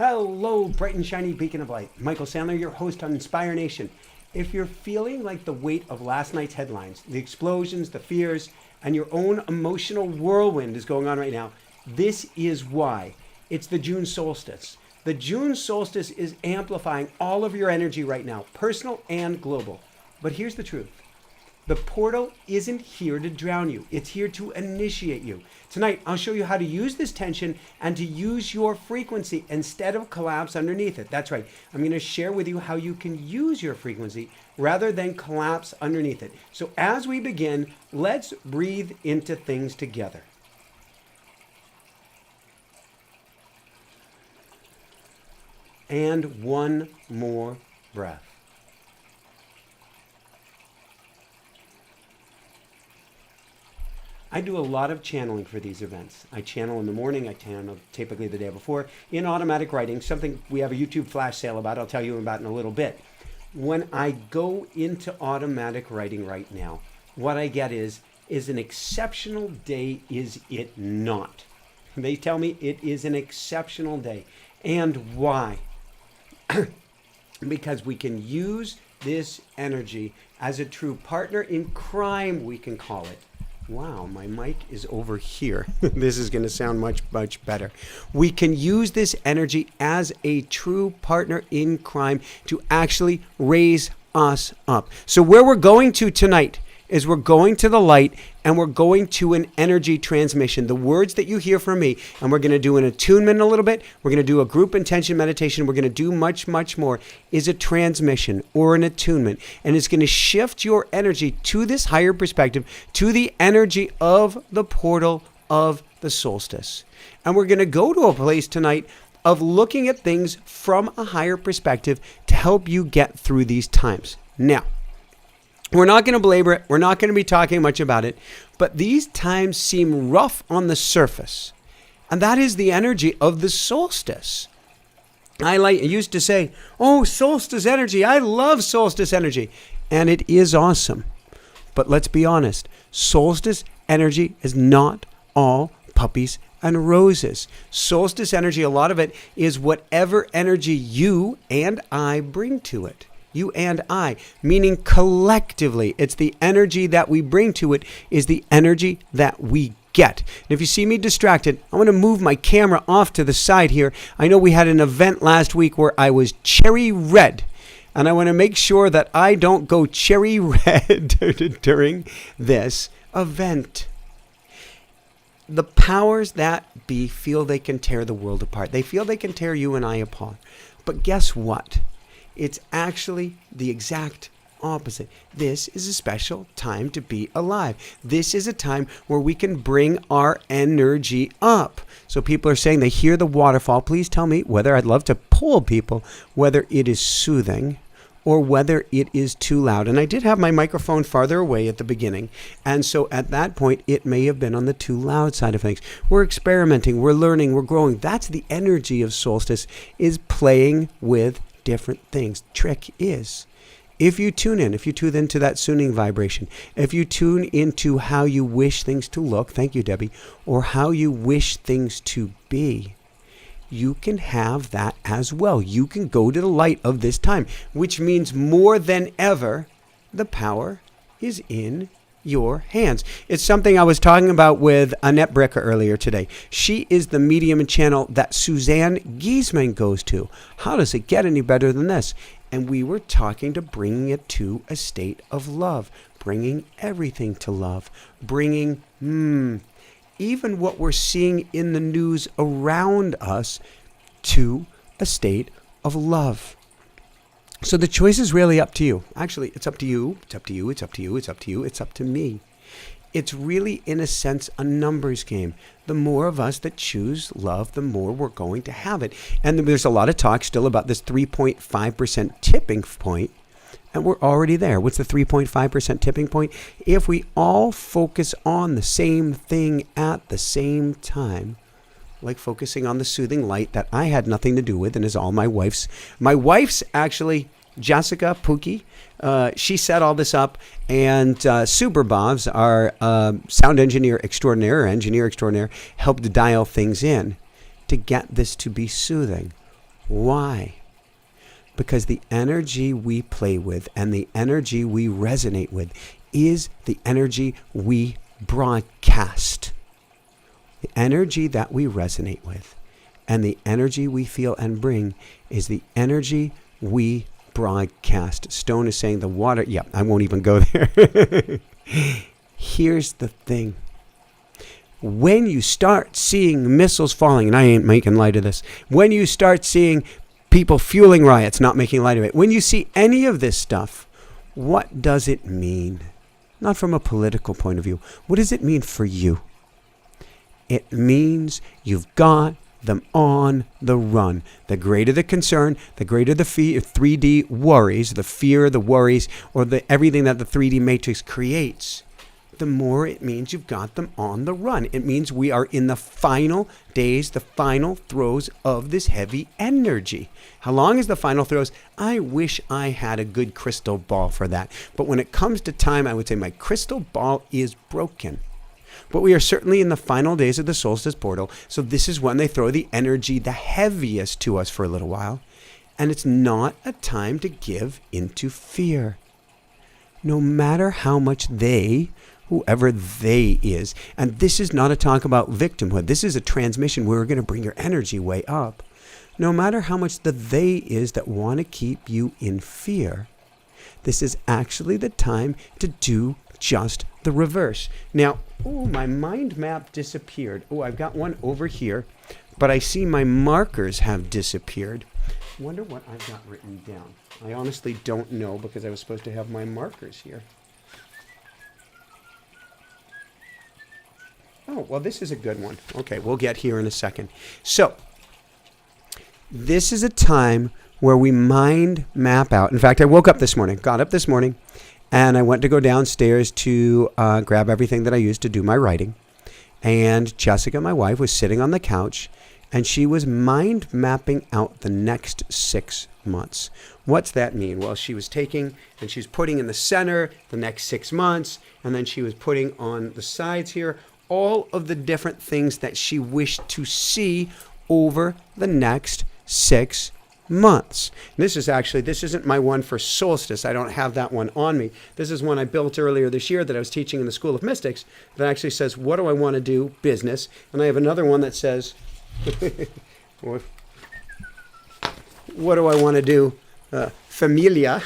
Hello, bright and shiny beacon of light. Michael Sandler, your host on Inspire Nation. If you're feeling like the weight of last night's headlines, the explosions, the fears, and your own emotional whirlwind is going on right now, this is why. It's the June solstice. The June solstice is amplifying all of your energy right now, personal and global. But here's the truth. The portal isn't here to drown you. It's here to initiate you. Tonight, I'll show you how to use this tension and to use your frequency instead of collapse underneath it. That's right. I'm going to share with you how you can use your frequency rather than collapse underneath it. So as we begin, let's breathe into things together. And one more breath. I do a lot of channeling for these events. I channel in the morning, I channel typically the day before. In automatic writing, something we have a YouTube flash sale about, I'll tell you about in a little bit. When I go into automatic writing right now, what I get is an exceptional day, is it not? They tell me it is an exceptional day. And why? Because we can use this energy as a true partner in crime, we can call it. Wow, my mic is over here. This is going to sound much, much better. We can use this energy as a true partner in crime to actually raise us up. So where we're going to tonight is we're going to the light and we're going to an energy transmission. The words that you hear from me, and we're going to do an attunement a little bit. We're going to do a group intention meditation. We're going to do much, much more, is a transmission or an attunement. And it's going to shift your energy to this higher perspective, to the energy of the portal of the solstice. And we're going to go to a place tonight of looking at things from a higher perspective to help you get through these times. Now, we're not going to belabor it. We're not going to be talking much about it. But these times seem rough on the surface. And that is the energy of the solstice. I used to say, oh, solstice energy. I love solstice energy. And it is awesome. But let's be honest. Solstice energy is not all puppies and roses. Solstice energy, a lot of it is whatever energy you and I bring to it. You and I, meaning collectively. It's the energy that we bring to it is the energy that we get. And if you see me distracted, I want to move my camera off to the side here. I know we had an event last week where I was cherry red. And I want to make sure that I don't go cherry red during this event. The powers that be feel they can tear the world apart. They feel they can tear you and I apart. But guess what? It's actually the exact opposite. This is a special time to be alive. This is a time where we can bring our energy up. So people are saying they hear the waterfall. Please tell me whether, I'd love to poll people, whether it is soothing or whether it is too loud. And I did have my microphone farther away at the beginning. And so at that point, it may have been on the too loud side of things. We're experimenting, we're learning, we're growing. That's the energy of solstice, is playing with different things. Trick is, if you tune into that soothing vibration, if you tune into how you wish things to look, thank you, Debbie, or how you wish things to be, you can have that as well. You can go to the light of this time, which means more than ever, the power is in your hands. It's something I was talking about with Annette Bricker earlier today. She is the medium and channel that Suzanne Giesman goes to. How does it get any better than this? And we were talking to bringing it to a state of love, bringing everything to love, bringing even what we're seeing in the news around us to a state of love. So the choice is really up to you. Actually, it's up to you. It's up to you. It's up to you. It's up to you. It's up to me. It's really, in a sense, a numbers game. The more of us that choose love, the more we're going to have it. And there's a lot of talk still about this 3.5% tipping point. And we're already there. What's the 3.5% tipping point? If we all focus on the same thing at the same time, like focusing on the soothing light that I had nothing to do with and is all my wife's. My wife's actually, Jessica Pookie, she set all this up, and Super Bobs, our sound engineer extraordinaire, helped dial things in to get this to be soothing. Why? Because the energy we play with and the energy we resonate with is the energy we broadcast. The energy that we resonate with and the energy we feel and bring is the energy we broadcast. Stone is saying the water. Yeah, I won't even go there. Here's the thing. When you start seeing missiles falling, and I ain't making light of this, when you start seeing people fueling riots, not making light of it, when you see any of this stuff, what does it mean? Not from a political point of view. What does it mean for you? It means you've got them on the run. The greater the concern, the greater the 3D worries, the fear, the worries, or everything that the 3D matrix creates, the more it means you've got them on the run. It means we are in the final days, the final throes of this heavy energy. How long is the final throes? I wish I had a good crystal ball for that. But when it comes to time, I would say my crystal ball is broken. But we are certainly in the final days of the solstice portal. So this is when they throw the energy the heaviest to us for a little while. And it's not a time to give into fear. No matter how much whoever they is. And this is not a talk about victimhood. This is a transmission where we're going to bring your energy way up. No matter how much the they is that want to keep you in fear, this is actually the time to do just the reverse. Now, my mind map disappeared. I've got one over here, but I see my markers have disappeared. Wonder what I've got written down. I honestly don't know because I was supposed to have my markers here. Oh, well, this is a good one. Okay, we'll get here in a second. So, this is a time where we mind map out. In fact, I got up this morning, and I went to go downstairs to grab everything that I used to do my writing. And Jessica, my wife, was sitting on the couch, and she was mind mapping out the next 6 months. What's that mean? Well, she was taking and she's putting in the center the next 6 months, and then she was putting on the sides here all of the different things that she wished to see over the next 6 months. And this isn't my one for Solstice. I don't have that one on me. This is one I built earlier this year that I was teaching in the School of Mystics that actually says, what do I want to do? Business. And I have another one that says, what do I want to do? Familia.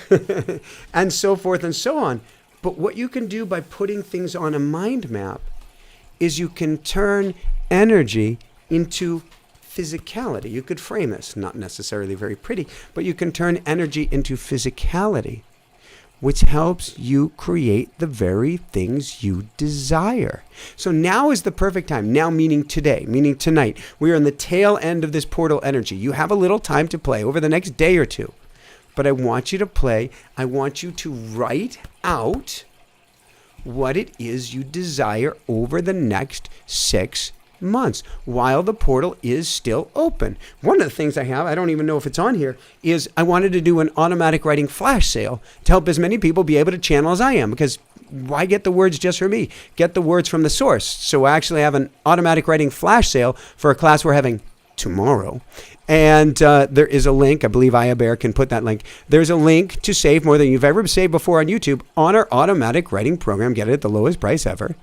And so forth and so on. But what you can do by putting things on a mind map is you can turn energy into physicality. You could frame this, not necessarily very pretty, but you can turn energy into physicality, which helps you create the very things you desire. So now is the perfect time. Now meaning today, meaning tonight. We are in the tail end of this portal energy. You have a little time to play over the next day or two, but I want you to play. I want you to write out what it is you desire over the next 6 months while the portal is still open. One of the things I have, I don't even know if it's on here, is I wanted to do an automatic writing flash sale to help as many people be able to channel as I am, because why get the words just for me? Get the words from the source. So I actually have an automatic writing flash sale for a class we're having tomorrow. And there is a link. I believe Aya Bear can put that link. There's a link to save more than you've ever saved before on YouTube on our automatic writing program. Get it at the lowest price ever.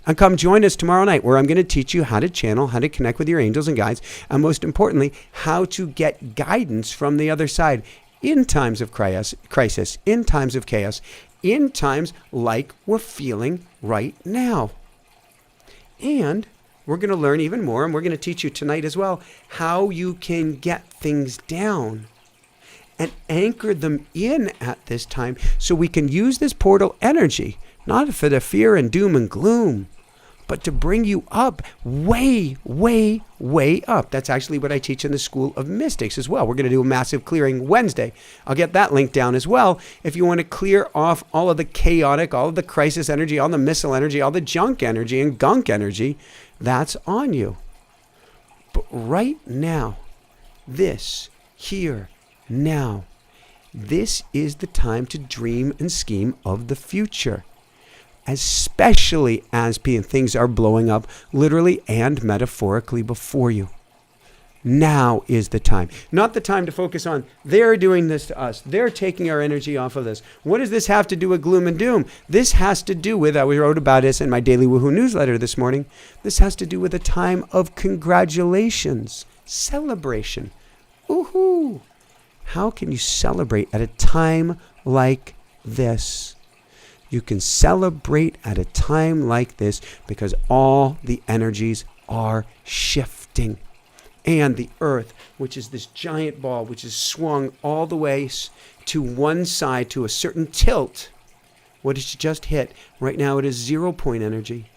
And come join us tomorrow night, where I'm going to teach you how to channel, how to connect with your angels and guides, and most importantly, how to get guidance from the other side in times of crisis, in times of chaos, in times like we're feeling right now. And we're going to learn even more, and we're going to teach you tonight as well how you can get things down and anchor them in at this time so we can use this portal energy, not for the fear and doom and gloom, but to bring you up, way, way, way up. That's actually what I teach in the School of Mystics as well. We're going to do a massive clearing Wednesday. I'll get that link down as well. If you want to clear off all of the chaotic, all of the crisis energy, all the missile energy, all the junk energy and gunk energy, that's on you. But right now, this, here, now, this is the time to dream and scheme of the future, especially as things are blowing up literally and metaphorically before you. Now is the time. Not the time to focus on, they're doing this to us. They're taking our energy off of this. What does this have to do with gloom and doom? This has to do with, I wrote about this in my Daily Woohoo newsletter this morning. This has to do with a time of congratulations, celebration. Woohoo! How can you celebrate at a time like this? You can celebrate at a time like this because all the energies are shifting. And the earth, which is this giant ball, which is swung all the way to one side to a certain tilt, what did you just hit? Right now it is 0 point energy.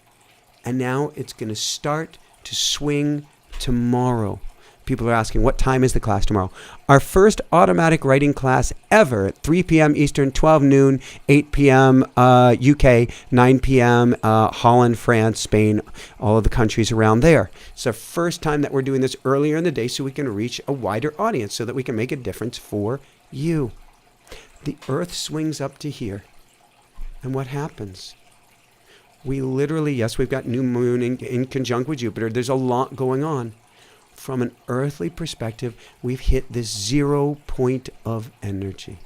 And now it's going to start to swing tomorrow. People are asking, what time is the class tomorrow? Our first automatic writing class ever at 3 p.m. Eastern, 12 noon, 8 p.m. UK, 9 p.m. Holland, France, Spain, all of the countries around there. It's the first time that we're doing this earlier in the day so we can reach a wider audience so that we can make a difference for you. The earth swings up to here. And what happens? We literally, yes, we've got new moon in conjunct with Jupiter. There's a lot going on. From an earthly perspective, we've hit this 0 point of energy.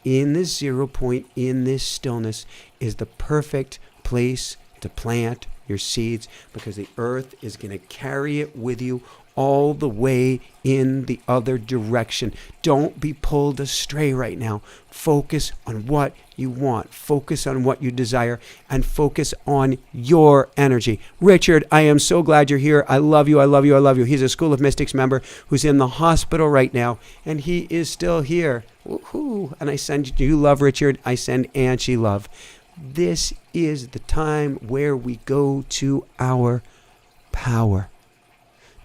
In this 0 point, in this stillness, is the perfect place to plant your seeds because the earth is going to carry it with you all the way in the other direction. Don't be pulled astray right now. Focus on what you want. Focus on what you desire and focus on your energy. Richard, I am so glad you're here. I love you. I love you. I love you. He's a School of Mystics member who's in the hospital right now and he is still here. Woohoo. And I send you love, Richard. I send Angie love. This is the time where we go to our power.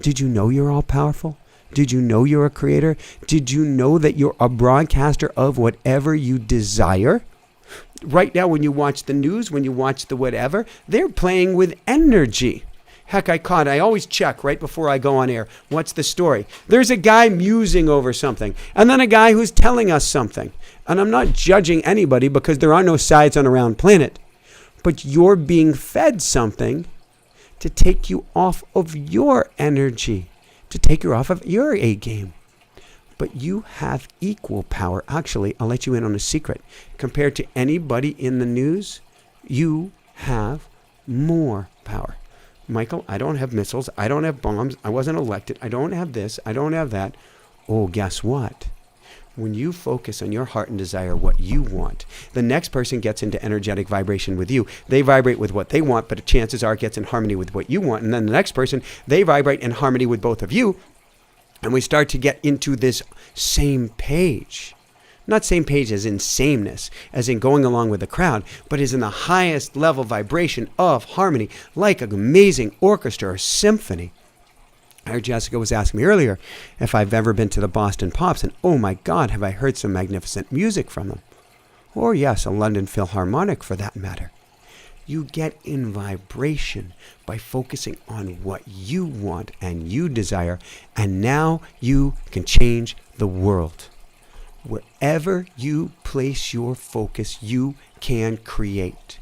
Did you know you're all powerful? Did you know you're a creator? Did you know that you're a broadcaster of whatever you desire? Right now, when you watch the news, when you watch the whatever, they're playing with energy. Heck, I always check right before I go on air. What's the story? There's a guy musing over something, and then a guy who's telling us something. And I'm not judging anybody because there are no sides on a round planet. But you're being fed something to take you off of your energy, to take you off of your A game. But you have equal power. Actually, I'll let you in on a secret. Compared to anybody in the news, you have more power. Michael, I don't have missiles. I don't have bombs. I wasn't elected. I don't have this. I don't have that. Oh, guess what? When you focus on your heart and desire what you want, the next person gets into energetic vibration with you. They vibrate with what they want, but chances are it gets in harmony with what you want. And then the next person, they vibrate in harmony with both of you. And we start to get into this same page. Not same page as in sameness, as in going along with the crowd, but is in the highest level vibration of harmony, like an amazing orchestra or symphony. I heard Jessica was asking me earlier if I've ever been to the Boston Pops, and oh my God, have I heard some magnificent music from them. Or yes, a London Philharmonic for that matter. You get in vibration by focusing on what you want and you desire, and now you can change the world. Wherever you place your focus, you can create.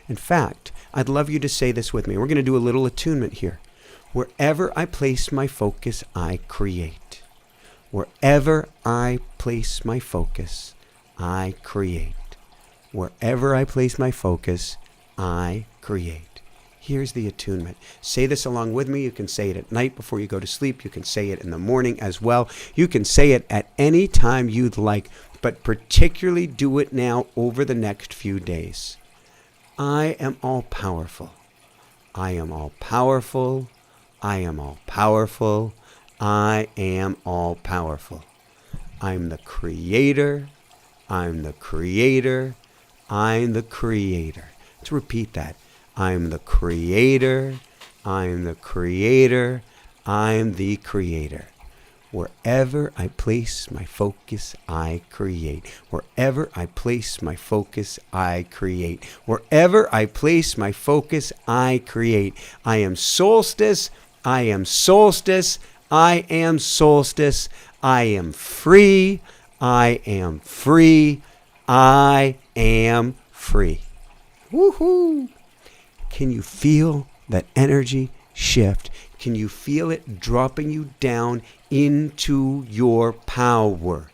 In fact, I'd love you to say this with me. We're going to do a little attunement here. Wherever I place my focus, I create. Wherever I place my focus, I create. Wherever I place my focus, I create. Here's the attunement. Say this along with me. You can say it at night before you go to sleep. You can say it in the morning as well. You can say it at any time you'd like, but particularly do it now over the next few days. I am all powerful. I am all powerful. I am all powerful. I am all powerful. I'm the creator. I'm the creator. I'm the creator. Let's repeat that. I'm the creator. I'm the creator. I'm the creator. Wherever I place my focus, I create. Wherever I place my focus, I create. Wherever I place my focus, I create. I am Solstice. I am Solstice. I am Solstice. I am free. I am free. I am free. Woohoo! Can you feel that energy shift? Can you feel it dropping you down into your power?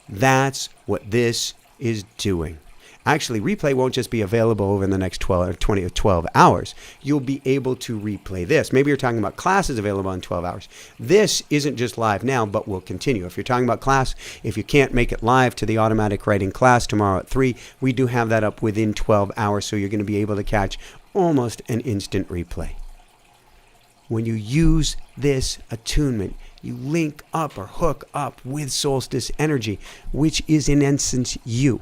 That's what this is doing. Actually, replay won't just be available over the next 12 hours. You'll be able to replay this. Maybe you're talking about classes available in 12 hours. This isn't just live now, but will continue. If you're talking about class, if you can't make it live to the automatic writing class tomorrow at 3, we do have that up within 12 hours, so you're going to be able to catch almost an instant replay. When you use this attunement, you link up or hook up with Solstice energy, which is in essence you.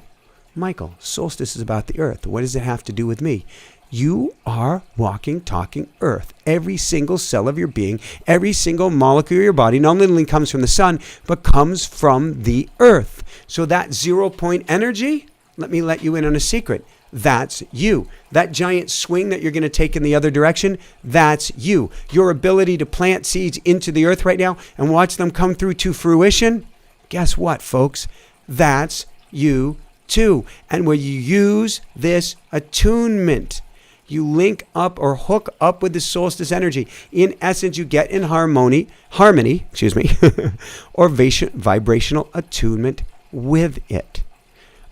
Michael, Solstice is about the earth. What does it have to do with me? You are walking, talking earth. Every single cell of your being, every single molecule of your body not only comes from the sun, but comes from the earth. So that 0 point energy, let me let you in on a secret. That's you. That giant swing that you're going to take in the other direction, that's you. Your ability to plant seeds into the earth right now and watch them come through to fruition, guess what, folks? That's you too. And when you use this attunement, you link up or hook up with the solstice energy. In essence, you get in harmony, or vibrational attunement with it.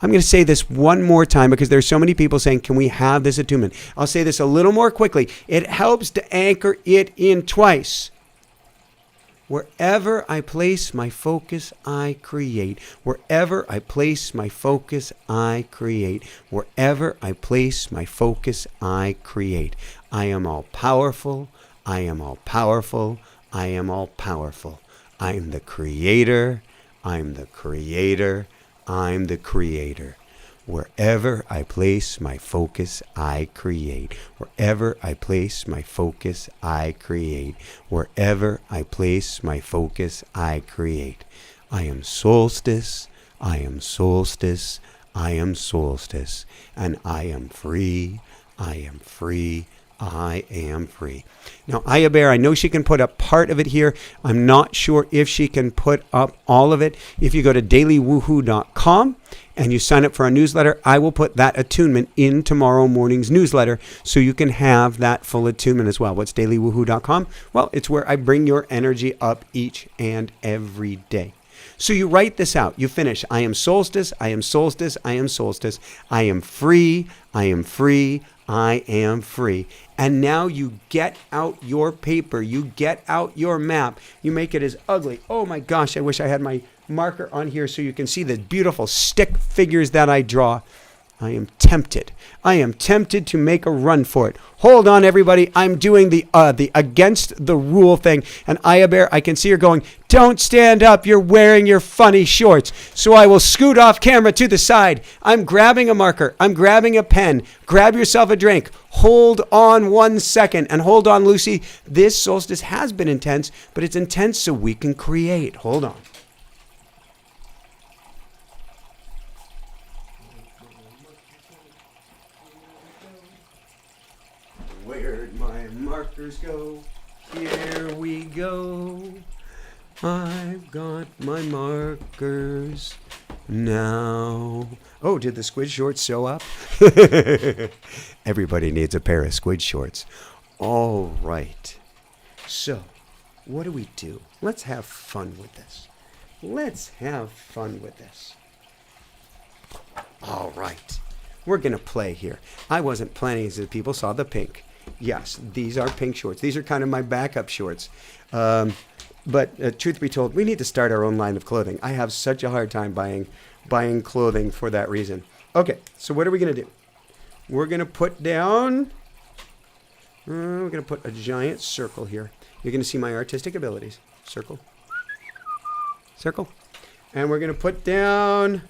I'm going to say this one more time because there's so many people saying, can we have this attunement? I'll say this a little more quickly. It helps to anchor it in twice. Wherever I place my focus, I create. Wherever I place my focus, I create. Wherever I place my focus, I create. I am all powerful. I am all powerful. I am all powerful. I'm the creator. I'm the creator. I'm the creator. Wherever I place my focus, I create. Wherever I place my focus, I create. Wherever I place my focus, I create. I am solstice. I am solstice. I am solstice. And I am free. I am free. I am free. Now, Aya Bear, I know she can put up part of it here. I'm not sure if she can put up all of it. If you go to dailywoohoo.com and you sign up for our newsletter, I will put that attunement in tomorrow morning's newsletter so you can have that full attunement as well. What's dailywoohoo.com? Well, it's where I bring your energy up each and every day. So you write this out. You finish. I am solstice. I am solstice. I am solstice. I am free. I am free. I am free. And now you get out your paper. You get out your map. You make it as ugly. Oh my gosh, I wish I had my marker on here so you can see the beautiful stick figures that I draw. I am tempted. I am tempted to make a run for it. Hold on, everybody. I'm doing the against the rule thing. And Aya Bear, I can see her going, don't stand up. You're wearing your funny shorts. So I will scoot off camera to the side. I'm grabbing a marker. I'm grabbing a pen. Grab yourself a drink. Hold on 1 second. And hold on, Lucy. This solstice has been intense, but it's intense so we can create. Hold on. Where'd my markers go? Here we go. I've got my markers now. Oh, did the squid shorts show up? Everybody needs a pair of squid shorts. All right. So, what do? Let's have fun with this. Let's have fun with this. All right. We're going to play here. I wasn't planning as people saw the pink. Yes, these are pink shorts. These are kind of my backup shorts. But truth be told, we need to start our own line of clothing. I have such a hard time buying clothing for that reason. Okay, so what are we going to do? We're going to put down... we're going to put a giant circle here. You're going to see my artistic abilities. Circle. Circle. And we're going to put down...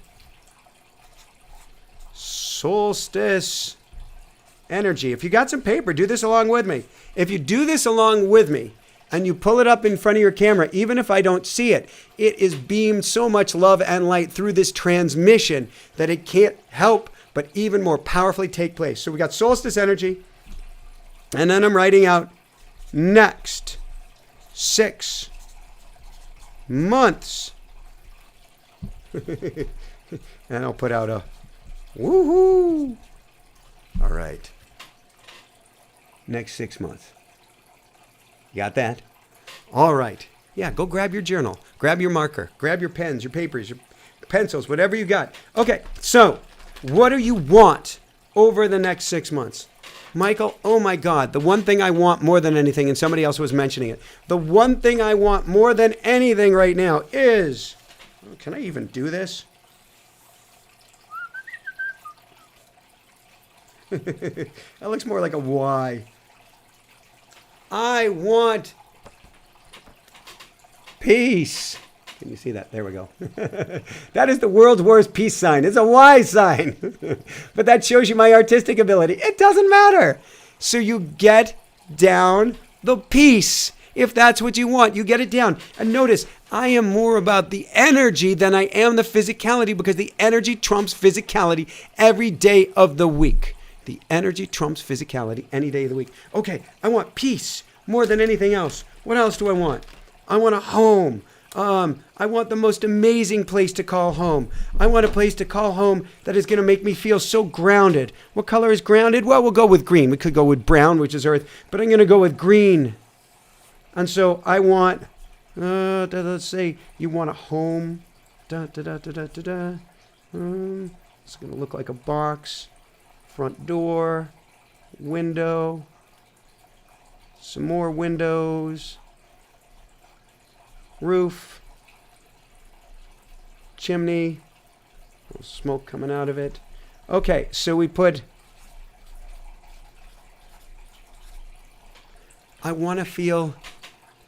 Solstice energy. If you got some paper, do this along with me. If you do this along with me and you pull it up in front of your camera, even if I don't see it, it is beamed so much love and light through this transmission that it can't help but even more powerfully take place. So we got solstice energy, and then I'm writing out next 6 months. And I'll put out a woohoo. All right. Next 6 months. You got that? All right. Yeah, go grab your journal. Grab your marker. Grab your pens, your papers, your pencils, whatever you got. Okay, so what do you want over the next 6 months? Michael, oh my God, the one thing I want more than anything, and somebody else was mentioning it, the one thing I want more than anything right now is, can I even do this? That looks more like a Y. I want peace. Can you see that? There we go. That is the world's worst peace sign. It's a Y sign. But that shows you my artistic ability. It doesn't matter. So you get down the peace. If that's what you want, you get it down. And notice, I am more about the energy than I am the physicality, because the energy trumps physicality every day of the week. The energy trumps physicality any day of the week. Okay, I want peace more than anything else. What else do I want? I want a home. I want the most amazing place to call home. I want a place to call home that is going to make me feel so grounded. What color is grounded? Well, we'll go with green. We could go with brown, which is earth, but I'm going to go with green. And so I want, let's say you want a home. It's going to look like a box. Front door, window, some more windows, roof, chimney, a little smoke coming out of it. Okay, so we put, I want to feel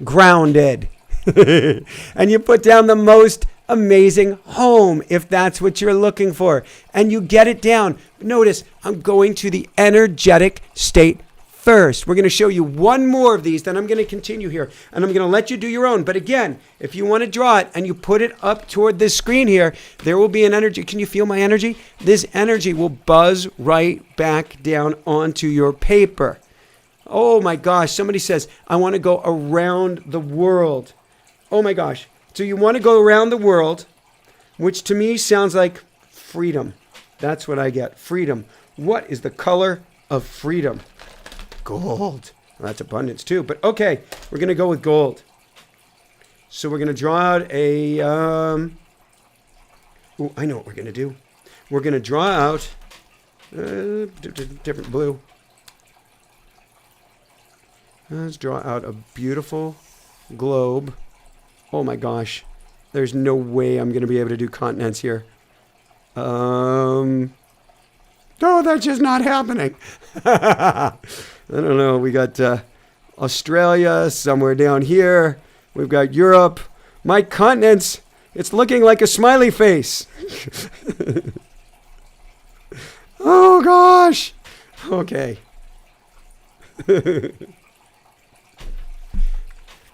grounded. And you put down the most amazing home, if that's what you're looking for, and you get it down. Notice I'm going to the energetic state first. We're going to show you one more of these, then I'm going to continue here, and I'm going to let you do your own. But again, if you want to draw it and you put it up toward this screen here, there will be an energy. Can you feel my energy? This energy will buzz right back down onto your paper. Oh my gosh, somebody says, I want to go around the world. Oh my gosh. So you want to go around the world, which to me sounds like freedom. That's what I get. Freedom. What is the color of freedom? Gold. Well, that's abundance too. But okay, we're going to go with gold. So we're going to draw out a... I know what we're going to do. We're going to draw out different blue. Let's draw out a beautiful globe. Oh my gosh, there's no way I'm going to be able to do continents here. No, that's just not happening. I don't know. We got Australia somewhere down here. We've got Europe. My continents, it's looking like a smiley face. Oh gosh. Okay.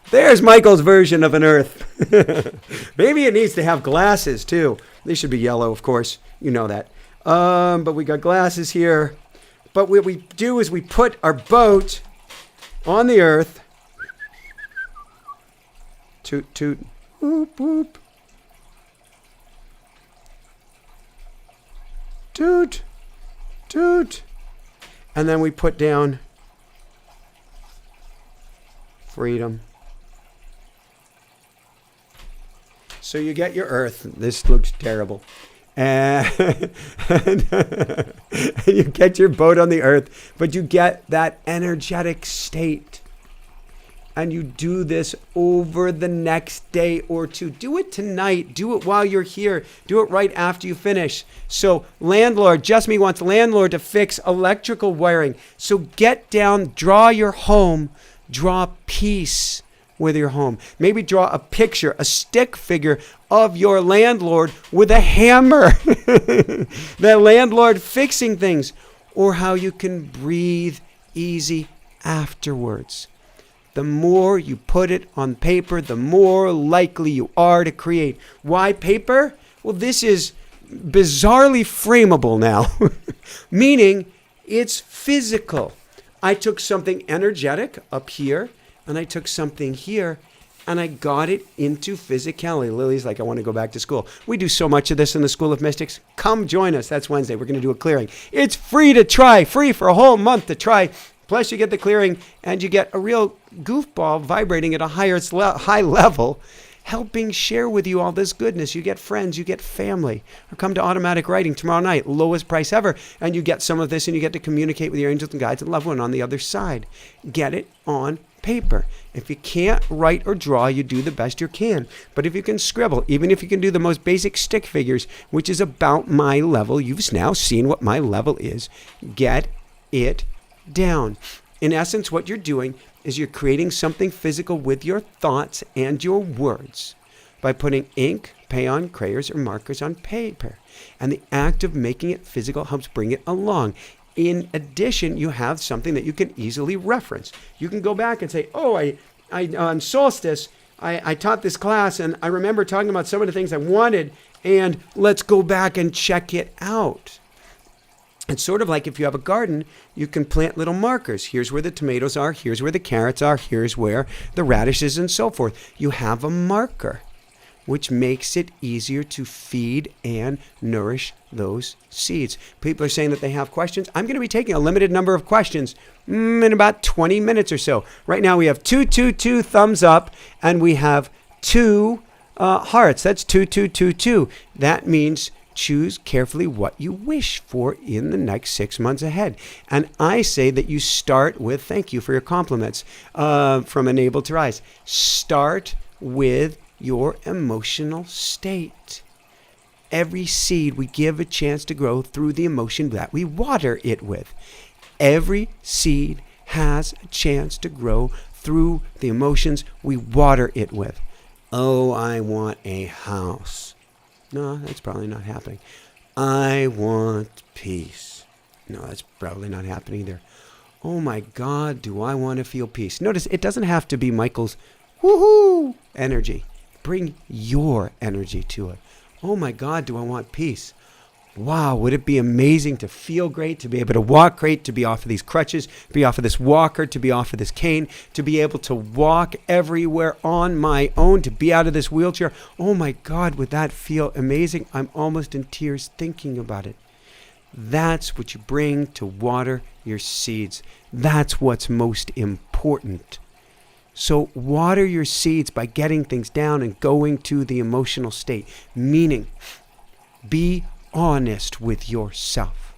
There's Michael's version of an Earth. Maybe it needs to have glasses too. They should be yellow, of course. You know that. But we got glasses here. But what we do is we put our boat on the Earth. Toot, toot. Whoop, whoop. Toot, toot. And then we put down freedom. So you get your Earth. This looks terrible. And you get your boat on the Earth, but you get that energetic state. And you do this over the next day or two. Do it tonight. Do it while you're here. Do it right after you finish. So landlord, just me wants landlord to fix electrical wiring. So get down, draw your home, draw peace with your home. Maybe draw a picture, a stick figure of your landlord with a hammer. The landlord fixing things. Or how you can breathe easy afterwards. The more you put it on paper, the more likely you are to create. Why paper? Well, this is bizarrely frameable now. Meaning it's physical. I took something energetic up here, and I took something here, and I got it into physicality. Lily's like, I want to go back to school. We do so much of this in the School of Mystics. Come join us. That's Wednesday. We're going to do a clearing. It's free to try. Free for a whole month to try Plus, you get the clearing, and you get a real goofball vibrating at a high level, helping share with you all this goodness. You get friends, you get family. Or come to Automatic Writing tomorrow night, lowest price ever, and you get some of this, and you get to communicate with your angels and guides and loved one on the other side. Get it on paper. If you can't write or draw, you do the best you can. But if you can scribble, even if you can do the most basic stick figures, which is about my level, you've now seen what my level is, get it down. In essence, what you're doing is you're creating something physical with your thoughts and your words by putting ink, payon, crayons, or markers on paper. And the act of making it physical helps bring it along. In addition, you have something that you can easily reference. You can go back and say, oh, on Solstice, I taught this class, and I remember talking about some of the things I wanted, and let's go back and check it out. It's sort of like if you have a garden, you can plant little markers. Here's where the tomatoes are. Here's where the carrots are. Here's where the radishes and so forth. You have a marker, which makes it easier to feed and nourish those seeds. People are saying that they have questions. I'm going to be taking a limited number of questions in about 20 minutes or so. Right now we have 2 thumbs up, and we have 2 hearts. That's 2. That means choose carefully what you wish for in the next 6 months ahead. And I say that you start with, thank you for your compliments, from Unable to Rise. Start with your emotional state. Every seed we give a chance to grow through the emotion that we water it with. Every seed has a chance to grow through the emotions we water it with. Oh, I want a house. No, that's probably not happening. I want peace. No, that's probably not happening either. Oh my God, do I want to feel peace? Notice it doesn't have to be Michael's woohoo energy. Bring your energy to it. Oh my God, do I want peace? Wow, would it be amazing to feel great, to be able to walk great, to be off of these crutches, be off of this walker, to be off of this cane, to be able to walk everywhere on my own, to be out of this wheelchair. Oh my God, would that feel amazing? I'm almost in tears thinking about it. That's what you bring to water your seeds. That's what's most important. So water your seeds by getting things down and going to the emotional state, meaning be honest with yourself.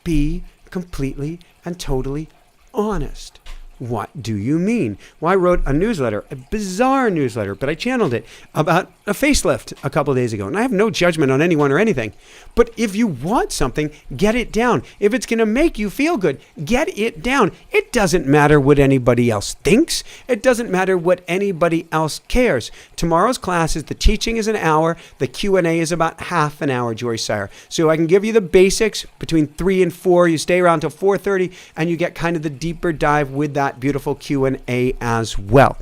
Be completely and totally honest. What do you mean? Well, I wrote a newsletter, a bizarre newsletter, but I channeled it about a facelift a couple of days ago. And I have no judgment on anyone or anything. But if you want something, get it down. If it's going to make you feel good, get it down. It doesn't matter what anybody else thinks. It doesn't matter what anybody else cares. Tomorrow's class is the teaching is an hour. The Q&A is about half an hour, Joyce Sire. So I can give you the basics between 3 and 4. You stay around till 4:30 and you get kind of the deeper dive with that beautiful Q&A as well.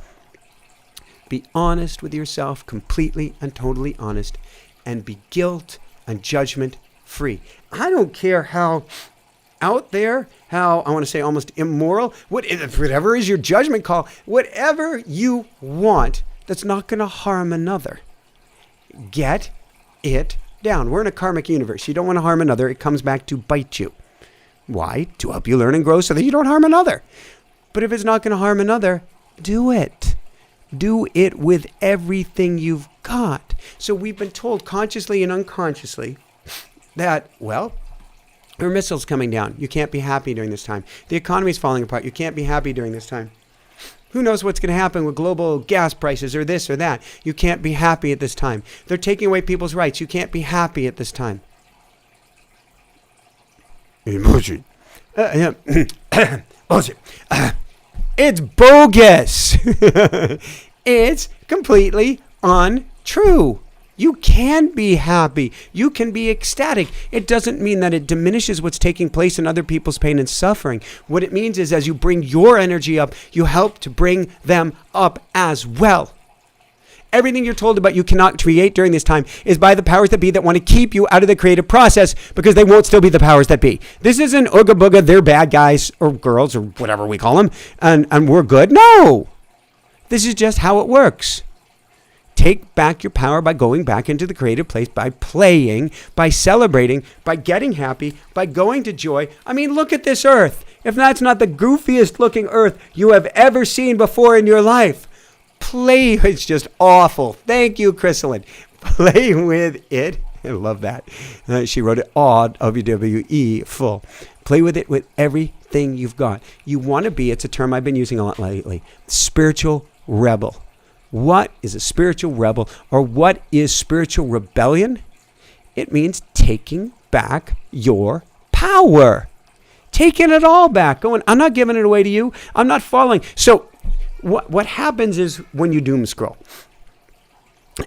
Be honest with yourself, completely and totally honest, and be guilt and judgment free. I don't care how out there, how I want to say almost immoral, whatever is your judgment call, whatever you want that's not going to harm another. Get it down. We're in a karmic universe. You don't want to harm another. It comes back to bite you. Why? To help you learn and grow so that you don't harm another. But if it's not going to harm another, do it. Do it with everything you've got. So we've been told consciously and unconsciously that, well, your missile's coming down. You can't be happy during this time. The economy's falling apart. You can't be happy during this time. Who knows what's going to happen with global gas prices or this or that. You can't be happy at this time. They're taking away people's rights. You can't be happy at this time. Emotion. Bullshit. It's bogus. It's completely untrue. You can be happy. You can be ecstatic. It doesn't mean that it diminishes what's taking place in other people's pain and suffering. What it means is as you bring your energy up, you help to bring them up as well. Everything you're told about you cannot create during this time is by the powers that be that want to keep you out of the creative process because they won't still be the powers that be. This isn't ooga booga, they're bad guys or girls or whatever we call them, and we're good. No! This is just how it works. Take back your power by going back into the creative place, by playing, by celebrating, by getting happy, by going to joy. I mean, look at this earth. if that's not the goofiest looking Earth you have ever seen before in your life, play. It's just awful. Thank you, Chrysalin. Play with it. I love that. She wrote it odd, W-W-E, full. Play with it with everything you've got. You want to be, it's a term I've been using a lot lately, spiritual rebel. What is a spiritual rebel, or what is spiritual rebellion? It means taking back your power. Taking it all back. Going, I'm not giving it away to you. I'm not following. So what happens is when you doom scroll,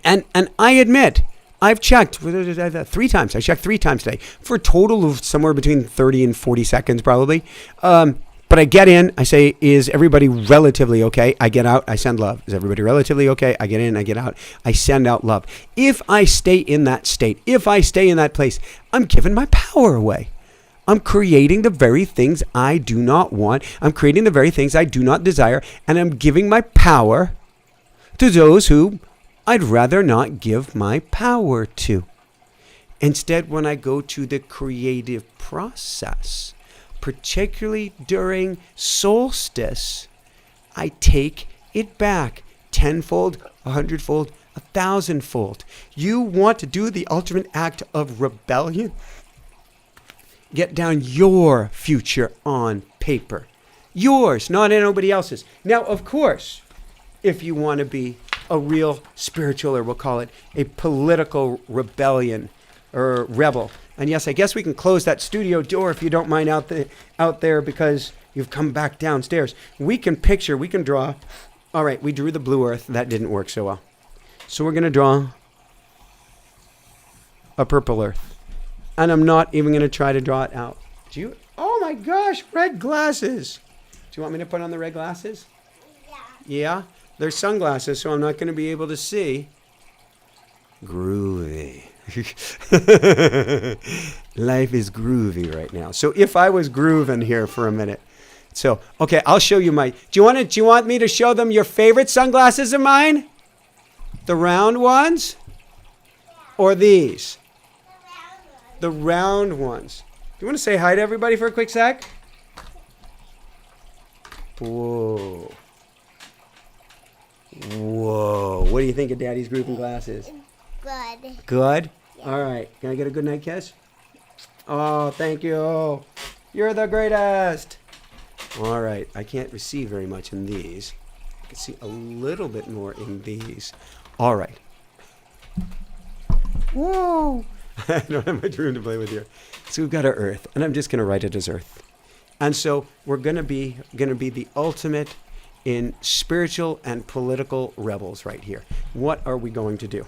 and I admit, I've checked 3 times. I checked 3 times today for a total of somewhere between 30 and 40 seconds probably. But I get in, I say, is everybody relatively okay? I get out, I send love. Is everybody relatively okay? I get in, I get out, I send out love. If I stay in that state, if I stay in that place, I'm giving my power away. I'm creating the very things I do not want. I'm creating the very things I do not desire. And I'm giving my power to those who I'd rather not give my power to. Instead, when I go to the creative process, particularly during solstice, I take it back tenfold, 100-fold, 1,000-fold. You want to do the ultimate act of rebellion? Get down your future on paper. Yours, not anybody else's. Now, of course, if you want to be a real spiritual, or we'll call it a political rebellion or rebel. And yes, I guess we can close that studio door if you don't mind out there because you've come back downstairs. We can picture, we can draw. All right, we drew the blue earth. That didn't work so well. So we're going to draw a purple earth. And I'm not even going to try to draw it out. Oh my gosh, red glasses. Do you want me to put on the red glasses? Yeah. Yeah? They're sunglasses, so I'm not going to be able to see. Groovy. Life is groovy right now. So if I was grooving here for a minute. So, okay, I'll show you my... Do you want me to show them your favorite sunglasses of mine? The round ones? Or these? The round ones. Do you want to say hi to everybody for a quick sec? Whoa. Whoa. What do you think of Daddy's grooving glasses? Good. Good? Yeah. All right. Can I get a good night kiss? Oh, thank you. You're the greatest. All right. I can't see very much in these. I can see a little bit more in these. All right. Whoa. I don't have much room to play with here. So we've got our Earth, and I'm just going to write it as Earth. And so we're going to be the ultimate in spiritual and political rebels right here. What are we going to do?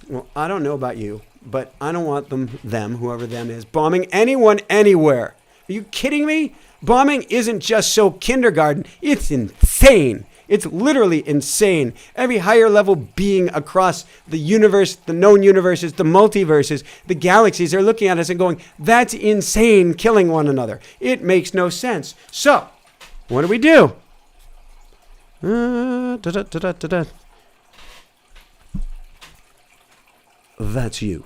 Well, I don't know about you, but I don't want them, whoever them is, bombing anyone anywhere. Are you kidding me? Bombing isn't just so kindergarten. It's insane. It's literally insane. Every higher level being across the universe, the known universes, the multiverses, the galaxies are looking at us and going, that's insane, killing one another. It makes no sense. So, what do? That's you.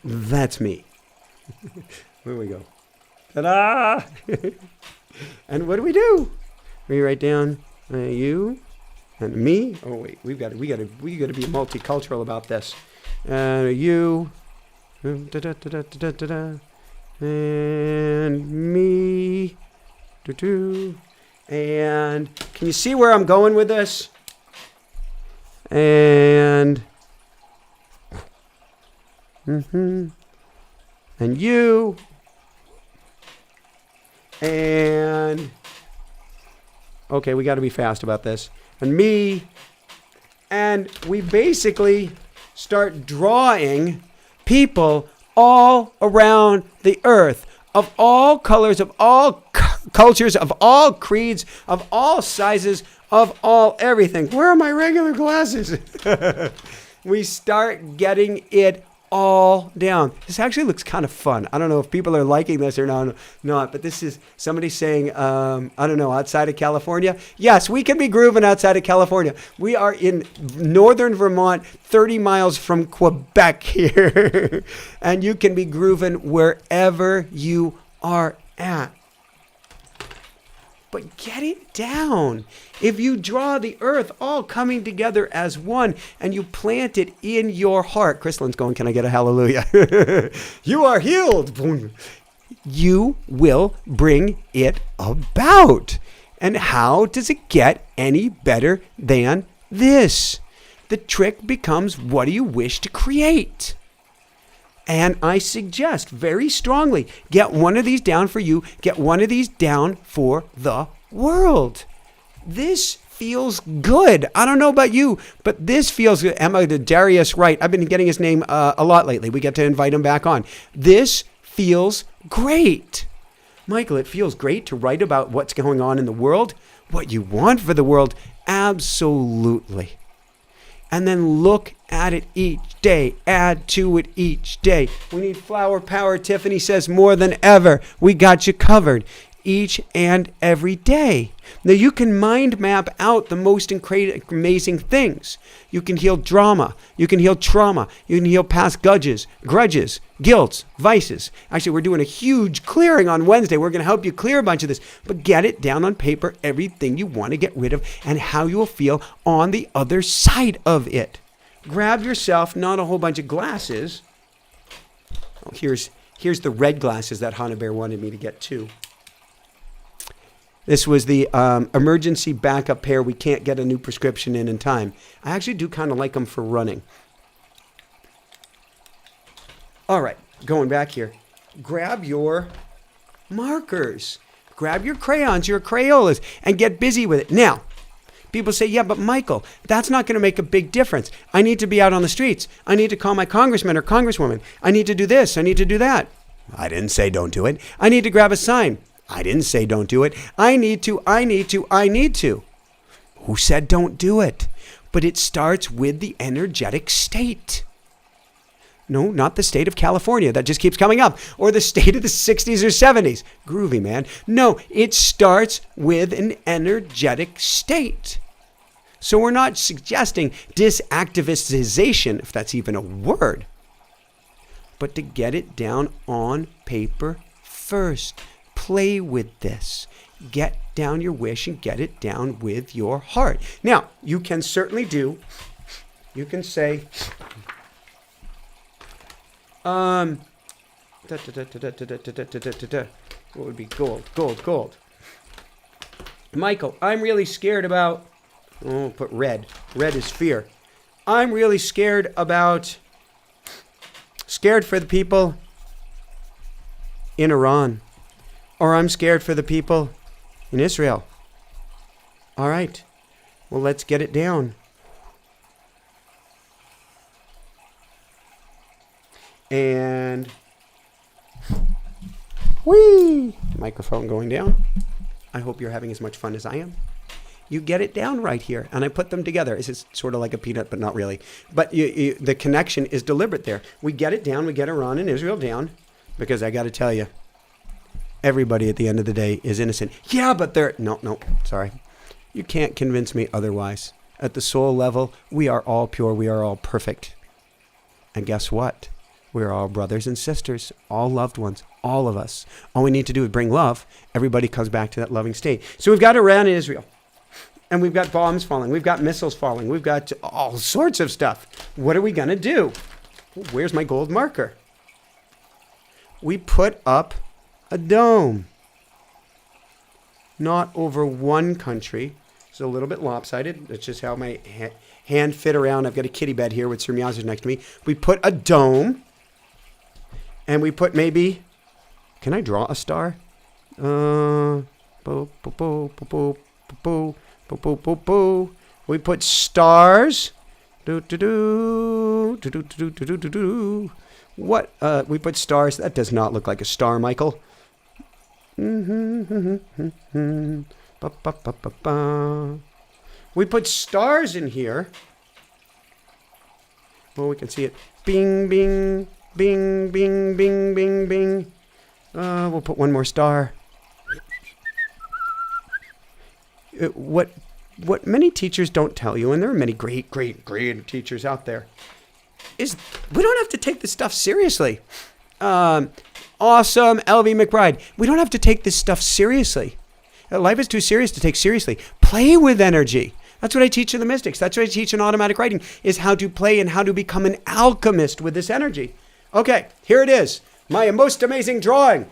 That's me. Where we go? Ta-da! And what do? We write down you and me. Oh wait, we got to be multicultural about this. You, and me, and can you see where I'm going with this? And and you, and okay, we got to be fast about this. And me, and we basically start drawing people all around the earth of all colors, of all cultures, of all creeds, of all sizes, of all everything. Where are my regular glasses? We start getting it all down. This actually looks kind of fun. I don't know if people are liking this or not, but this is somebody saying, I don't know, outside of California. Yes, we can be grooving outside of California. We are in northern Vermont, 30 miles from Quebec here. And you can be grooving wherever you are at. But get it down. If you draw the earth all coming together as one and you plant it in your heart, Christlin's going, can I get a hallelujah? You are healed. You will bring it about. And how does it get any better than this? The trick becomes, what do you wish to create? And I suggest very strongly, get one of these down for you. Get one of these down for the world. This feels good. I don't know about you, but this feels good. Emma, Darius Wright, I've been getting his name a lot lately. We get to invite him back on. This feels great. Michael, it feels great to write about what's going on in the world, what you want for the world. Absolutely. And then look at it each day. Add to it each day. We need flower power. Tiffany says more than ever. We got you covered each and every day. Now you can mind map out the most amazing things. You can heal drama. You can heal trauma. You can heal past grudges, guilts, vices. Actually, we're doing a huge clearing on Wednesday. We're going to help you clear a bunch of this. But get it down on paper, everything you want to get rid of and how you will feel on the other side of it. Grab yourself, not a whole bunch of glasses. Oh, here's the red glasses that Hannah Bear wanted me to get too. This was the emergency backup pair. We can't get a new prescription in time. I actually do kind of like them for running. All right, going back here. Grab your markers. Grab your crayons, your Crayolas, and get busy with it. Now, people say, yeah, but Michael, that's not going to make a big difference. I need to be out on the streets. I need to call my congressman or congresswoman. I need to do this. I need to do that. I didn't say don't do it. I need to grab a sign. I didn't say don't do it. I need to. Who said don't do it? But it starts with the energetic state. No, not the state of California. That just keeps coming up. Or the state of the 60s or 70s. Groovy, man. No, it starts with an energetic state. So we're not suggesting disactivization, if that's even a word, but to get it down on paper first. Play with this. Get down your wish and get it down with your heart. Now, you can certainly you can say, what would be gold? Michael, I'm really scared about, put red. Red is fear. I'm really scared for the people in Iran. Or I'm scared for the people in Israel. All right. Well, let's get it down. And whee! Microphone going down. I hope you're having as much fun as I am. You get it down right here. And I put them together. It's sort of like a peanut, but not really. But the connection is deliberate there. We get it down. We get Iran and Israel down. Because I got to tell you, everybody at the end of the day is innocent. Yeah, but they're... No, sorry. You can't convince me otherwise. At the soul level, we are all pure. We are all perfect. And guess what? We're all brothers and sisters, all loved ones, all of us. All we need to do is bring love. Everybody comes back to that loving state. So we've got Iran and Israel. And we've got bombs falling. We've got missiles falling. We've got all sorts of stuff. What are we going to do? Where's my gold marker? We put up a dome. Not over one country. It's a little bit lopsided. That's just how my hand fit around. I've got a kitty bed here with Sir Meowsers next to me. We put a dome. And we put maybe... Can I draw a star? We put stars. What? We put stars. That does not look like a star, Michael. We put stars in here. Oh, we can see it. Bing, bing, bing, bing, bing, bing, bing. We'll put one more star. What many teachers don't tell you, and there are many great teachers out there, is we don't have to take this stuff seriously. Awesome, LV McBride. We don't have to take this stuff seriously. Life is too serious to take seriously. Play with energy. That's what I teach in the Mystics. That's what I teach in automatic writing, is how to play and how to become an alchemist with this energy. Okay, here it is. My most amazing drawing.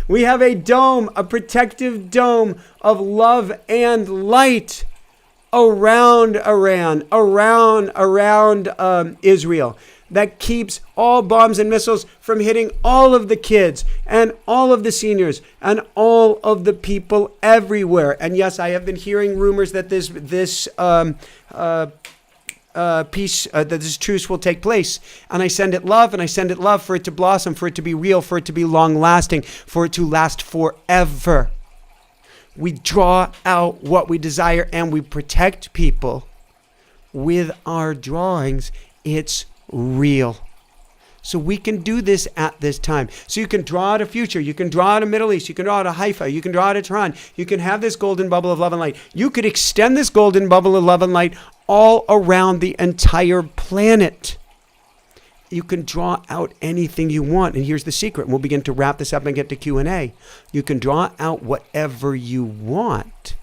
We have a dome, a protective dome of love and light around Israel, that keeps all bombs and missiles from hitting all of the kids and all of the seniors and all of the people everywhere. And yes, I have been hearing rumors that this truce will take place. And I send it love, for it to blossom, for it to be real, for it to be long lasting, for it to last forever. We draw out what we desire and we protect people with our drawings. It's real. So we can do this at this time. So you can draw out a future. You can draw out a Middle East. You can draw out a Haifa. You can draw out a Tehran. You can have this golden bubble of love and light. You could extend this golden bubble of love and light all around the entire planet. You can draw out anything you want. And here's the secret. We'll begin to wrap this up and get to Q&A. You can draw out whatever you want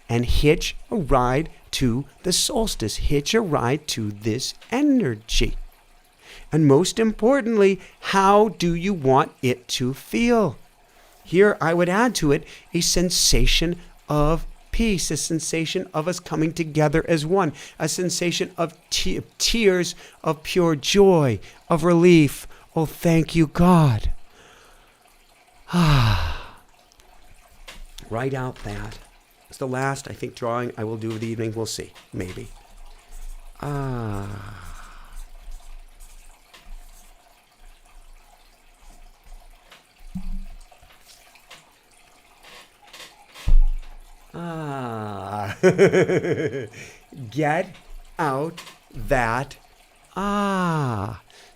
and hitch a ride to the solstice. Hitch a ride to this energy. And most importantly, how do you want it to feel? Here, I would add to it a sensation of peace, a sensation of us coming together as one, a sensation of tears of pure joy, of relief. Oh, thank you, God. Write out that. It's the last, I think, drawing I will do of the evening. We'll see. Maybe. Get out that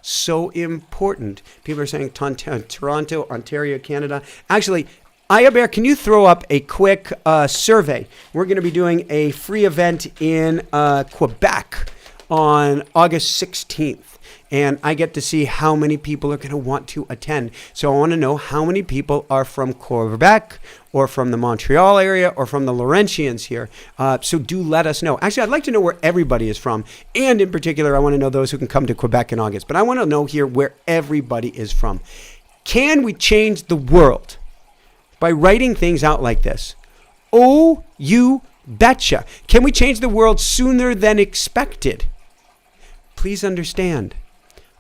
so important. People are saying Toronto, Ontario, Canada. Actually, Bear, can you throw up a quick survey? We're going to be doing a free event in Quebec on August 16th. And I get to see how many people are going to want to attend. So I want to know how many people are from Quebec or from the Montreal area or from the Laurentians here. So do let us know. Actually, I'd like to know where everybody is from. And in particular, I want to know those who can come to Quebec in August. But I want to know here where everybody is from. Can we change the world by writing things out like this? Oh, you betcha. Can we change the world sooner than expected? Please understand.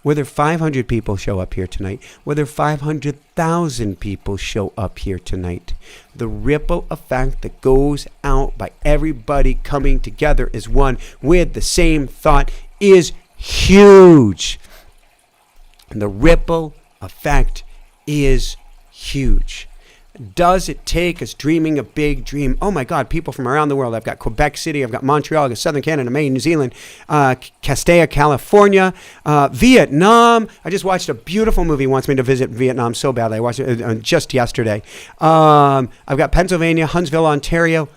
Whether 500 people show up here tonight, whether 500,000 people show up here tonight, the ripple effect that goes out by everybody coming together as one with the same thought is huge. And the ripple effect is huge. Does it take us dreaming a big dream? Oh my God, people from around the world. I've got Quebec City, I've got Montreal, I've got Southern Canada, Maine, New Zealand, Castilla, California, Vietnam. I just watched a beautiful movie, wants me to visit Vietnam so badly. I watched it just yesterday. I've got Pennsylvania, Huntsville, Ontario.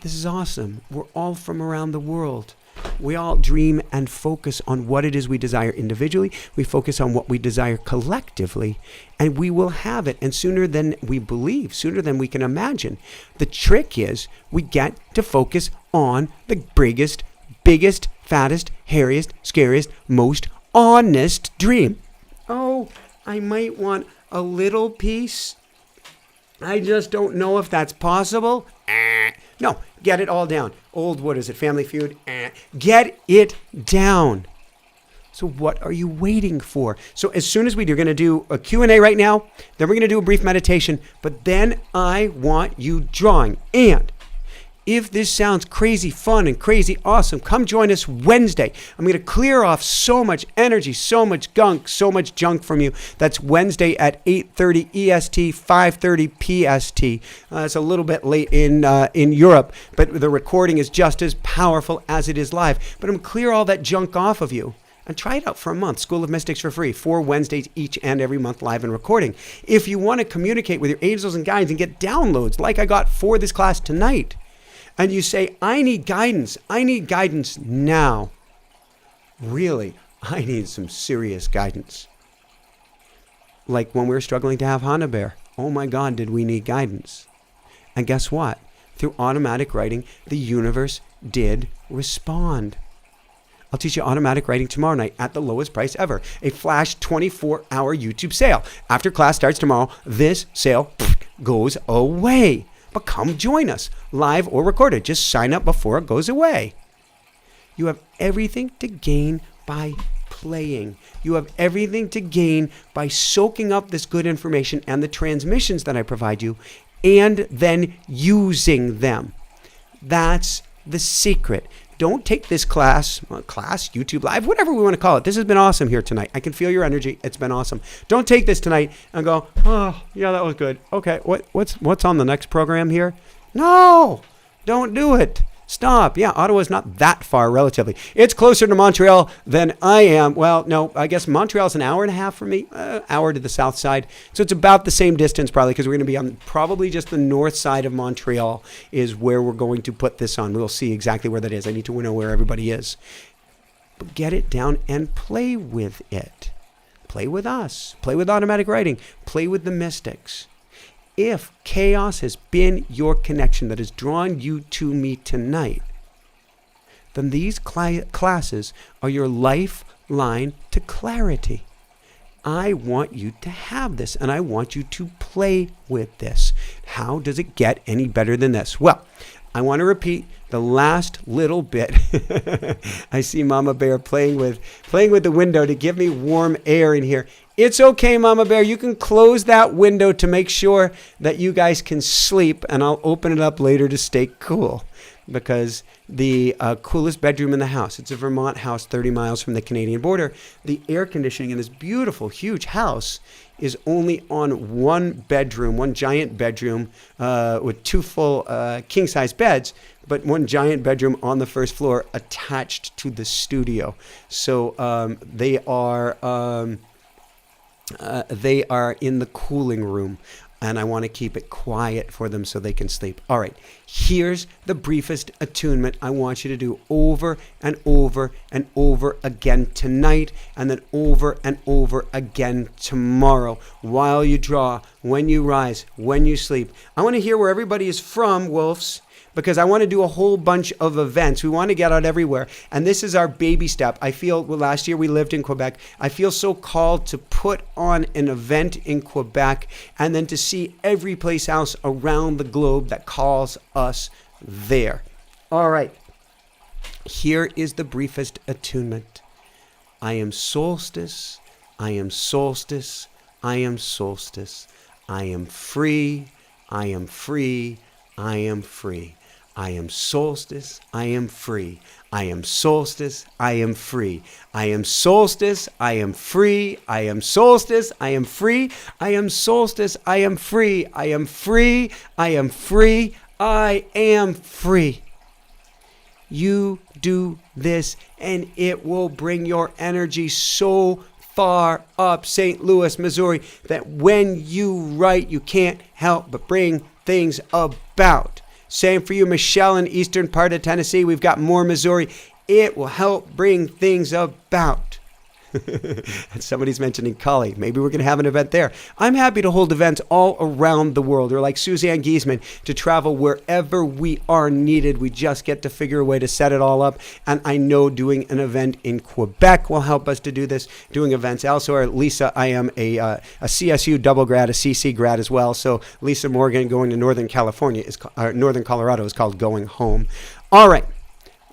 This is awesome. We're all from around the world. We all dream and focus on what it is we desire individually. We focus on what we desire collectively, and we will have it. And sooner than we believe, sooner than we can imagine. The trick is we get to focus on the biggest, fattest, hairiest, scariest, most honest dream. Oh, I might want a little piece. I just don't know if that's possible. No, get it all down. Old, what is it, Family Feud? Get it down. So what are you waiting for? So as soon as we do, we're going to do a Q&A right now. Then we're going to do a brief meditation. But then I want you drawing. And If this sounds crazy fun and crazy awesome, come join us Wednesday. I'm going to clear off so much energy, so much gunk, so much junk from you. That's Wednesday at 8:30 EST, 5:30 PST. It's a little bit late in Europe, but the recording is just as powerful as it is live. But I'm going to clear all that junk off of you. And try it out for a month. School of Mystics for free. 4 Wednesdays each and every month, live and recording. If you want to communicate with your angels and guides and get downloads like I got for this class tonight, and you say, I need guidance now. Really, I need some serious guidance. Like when we were struggling to have Hana Bear. Oh my God, did we need guidance? And guess what? Through automatic writing, the universe did respond. I'll teach you automatic writing tomorrow night at the lowest price ever. A flash 24-hour YouTube sale. After class starts tomorrow, this sale goes away. But come join us, live or recorded. Just sign up before it goes away. You have everything to gain by playing. You have everything to gain by soaking up this good information and the transmissions that I provide you, and then using them. That's the secret. Don't take this class, YouTube Live, whatever we want to call it. This has been awesome here tonight. I can feel your energy. It's been awesome. Don't take this tonight and go, oh, yeah, that was good. Okay, what's on the next program here? No, don't do it. Stop. Yeah, Ottawa's not that far relatively. It's closer to Montreal than I am. Well, no, I guess Montreal's an hour and a half for me, hour to the south side. So it's about the same distance probably, because we're going to be on probably just the north side of Montreal is where we're going to put this on. We'll see exactly where that is. I need to know where everybody is. But get it down and play with it. Play with us. Play with automatic writing. Play with the mystics. If chaos has been your connection that has drawn you to me tonight, then these classes are your lifeline to clarity. I want you to have this, and I want you to play with this. How does it get any better than this? Well, I want to repeat the last little bit. I see Mama Bear playing with the window to give me warm air in here. It's okay, Mama Bear. You can close that window to make sure that you guys can sleep, and I'll open it up later to stay cool, because the coolest bedroom in the house, it's a Vermont house 30 miles from the Canadian border. The air conditioning in this beautiful, huge house is only on one giant bedroom with 2 full king-size beds, but one giant bedroom on the first floor attached to the studio. So they are in the cooling room, and I want to keep it quiet for them so they can sleep. All right, here's the briefest attunement I want you to do over and over and over again tonight, and then over and over again tomorrow, while you draw, when you rise, when you sleep. I want to hear where everybody is from, Wolves, because I want to do a whole bunch of events. We want to get out everywhere. And this is our baby step. I feel, well, last year we lived in Quebec. I feel so called to put on an event in Quebec and then to see every place else around the globe that calls us there. All right. Here is the briefest attunement. I am Solstice. I am Solstice. I am Solstice. I am free. I am free. I am free. I am Solstice, I am free. I am Solstice, I am free. I am Solstice, I am free. I am Solstice, I am free. I am Solstice, I am free. I am free. I am free. I am free. You do this and it will bring your energy so far up St. Louis, Missouri, that when you write, you can't help but bring things about. Same for you, Michelle, in eastern part of Tennessee. We've got more Missouri. It will help bring things about. And somebody's mentioning Cully. Maybe we're going to have an event there. I'm happy to hold events all around the world, or like Suzanne Giesman, to travel wherever we are needed. We just get to figure a way to set it all up. And I know doing an event in Quebec will help us to do this. Doing events elsewhere. Lisa, I am a CSU double grad, a CC grad as well. So Lisa Morgan going to Northern Colorado is called Going Home. All right.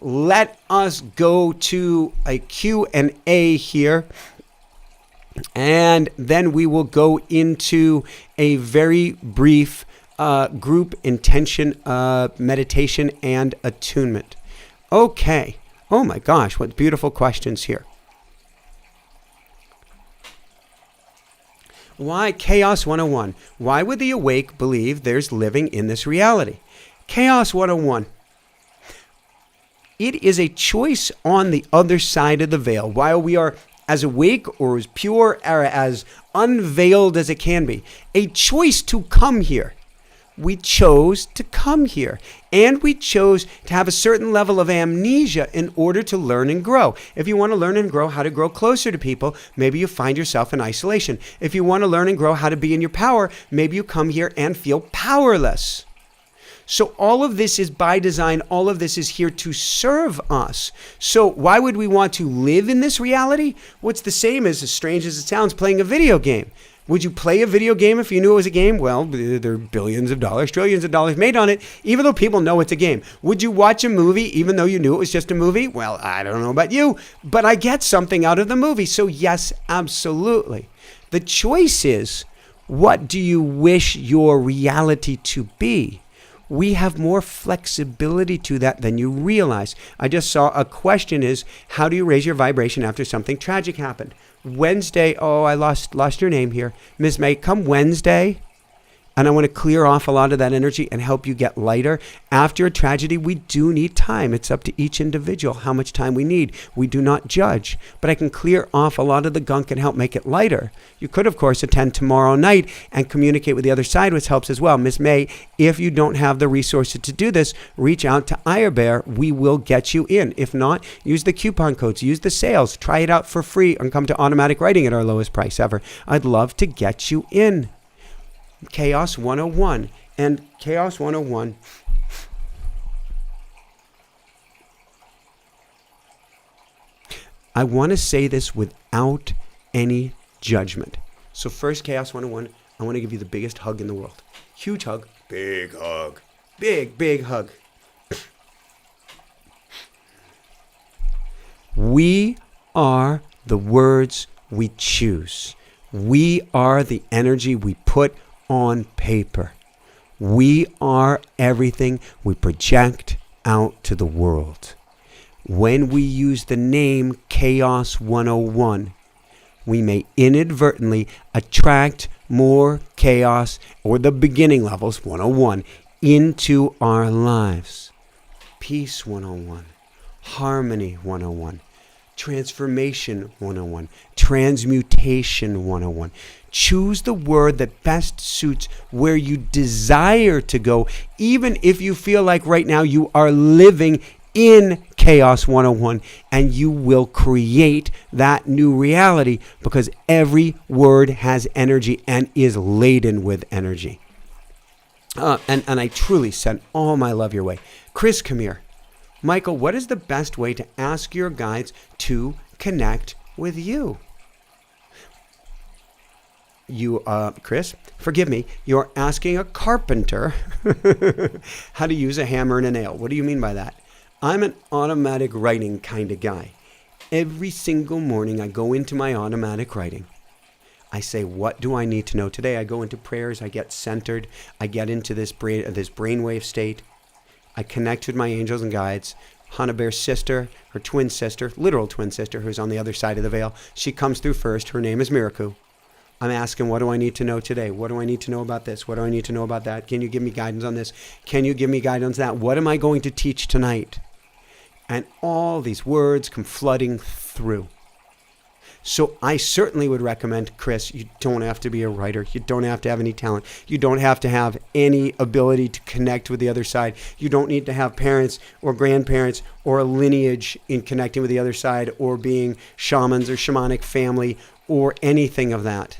Let us go to a Q&A here, and then we will go into a very brief group intention, meditation, and attunement. Okay. Oh my gosh, what beautiful questions here. Why Chaos 101? Why would the awake believe there's living in this reality? Chaos 101. It is a choice on the other side of the veil. While we are as awake or as pure or as unveiled as it can be, a choice to come here. We chose to come here, and we chose to have a certain level of amnesia in order to learn and grow. If you want to learn and grow how to grow closer to people, maybe you find yourself in isolation. If you want to learn and grow how to be in your power, maybe you come here and feel powerless. So all of this is by design. All of this is here to serve us. So why would we want to live in this reality? Well, it's the same as strange as it sounds, playing a video game. Would you play a video game if you knew it was a game? Well, there are billions of dollars, trillions of dollars made on it, even though people know it's a game. Would you watch a movie even though you knew it was just a movie? Well, I don't know about you, but I get something out of the movie. So yes, absolutely. The choice is, what do you wish your reality to be? We have more flexibility to that than you realize. I just saw a question is, how do you raise your vibration after something tragic happened? Wednesday, oh, I lost your name here. Ms. May, come Wednesday, and I want to clear off a lot of that energy and help you get lighter. After a tragedy, we do need time. It's up to each individual how much time we need. We do not judge, but I can clear off a lot of the gunk and help make it lighter. You could, of course, attend tomorrow night and communicate with the other side, which helps as well. Ms. May, if you don't have the resources to do this, reach out to Bear. We will get you in. If not, use the coupon codes, use the sales, try it out for free, and come to automatic writing at our lowest price ever. I'd love to get you in. Chaos 101. And Chaos 101, I want to say this without any judgment. So first, Chaos 101, I want to give you the biggest hug in the world. Huge hug. Big hug. Big hug. We are the words we choose. We are the energy we put on paper. We are everything we project out to the world. When we use the name Chaos 101, we may inadvertently attract more chaos, or the beginning levels, 101, into our lives. Peace 101, harmony 101, transformation 101, transmutation 101. Choose the word that best suits where you desire to go, even if you feel like right now you are living in Chaos 101, and you will create that new reality because every word has energy and is laden with energy. And I truly send all my love your way. Chris, come here. Michael, what is the best way to ask your guides to connect with you? Chris, forgive me, you're asking a carpenter how to use a hammer and a nail. What do you mean by that? I'm an automatic writing kind of guy. Every single morning I go into my automatic writing. I say, what do I need to know today? I go into prayers, I get centered, I get into this brainwave state. I connect with my angels and guides. Hannah Bear's sister, her twin sister, literal twin sister, who's on the other side of the veil. She comes through first. Her name is Miraku. I'm asking, what do I need to know today? What do I need to know about this? What do I need to know about that? Can you give me guidance on this? Can you give me guidance on that? What am I going to teach tonight? And all these words come flooding through. So I certainly would recommend, Chris, you don't have to be a writer. You don't have to have any talent. You don't have to have any ability to connect with the other side. You don't need to have parents or grandparents or a lineage in connecting with the other side or being shamans or shamanic family or anything of that.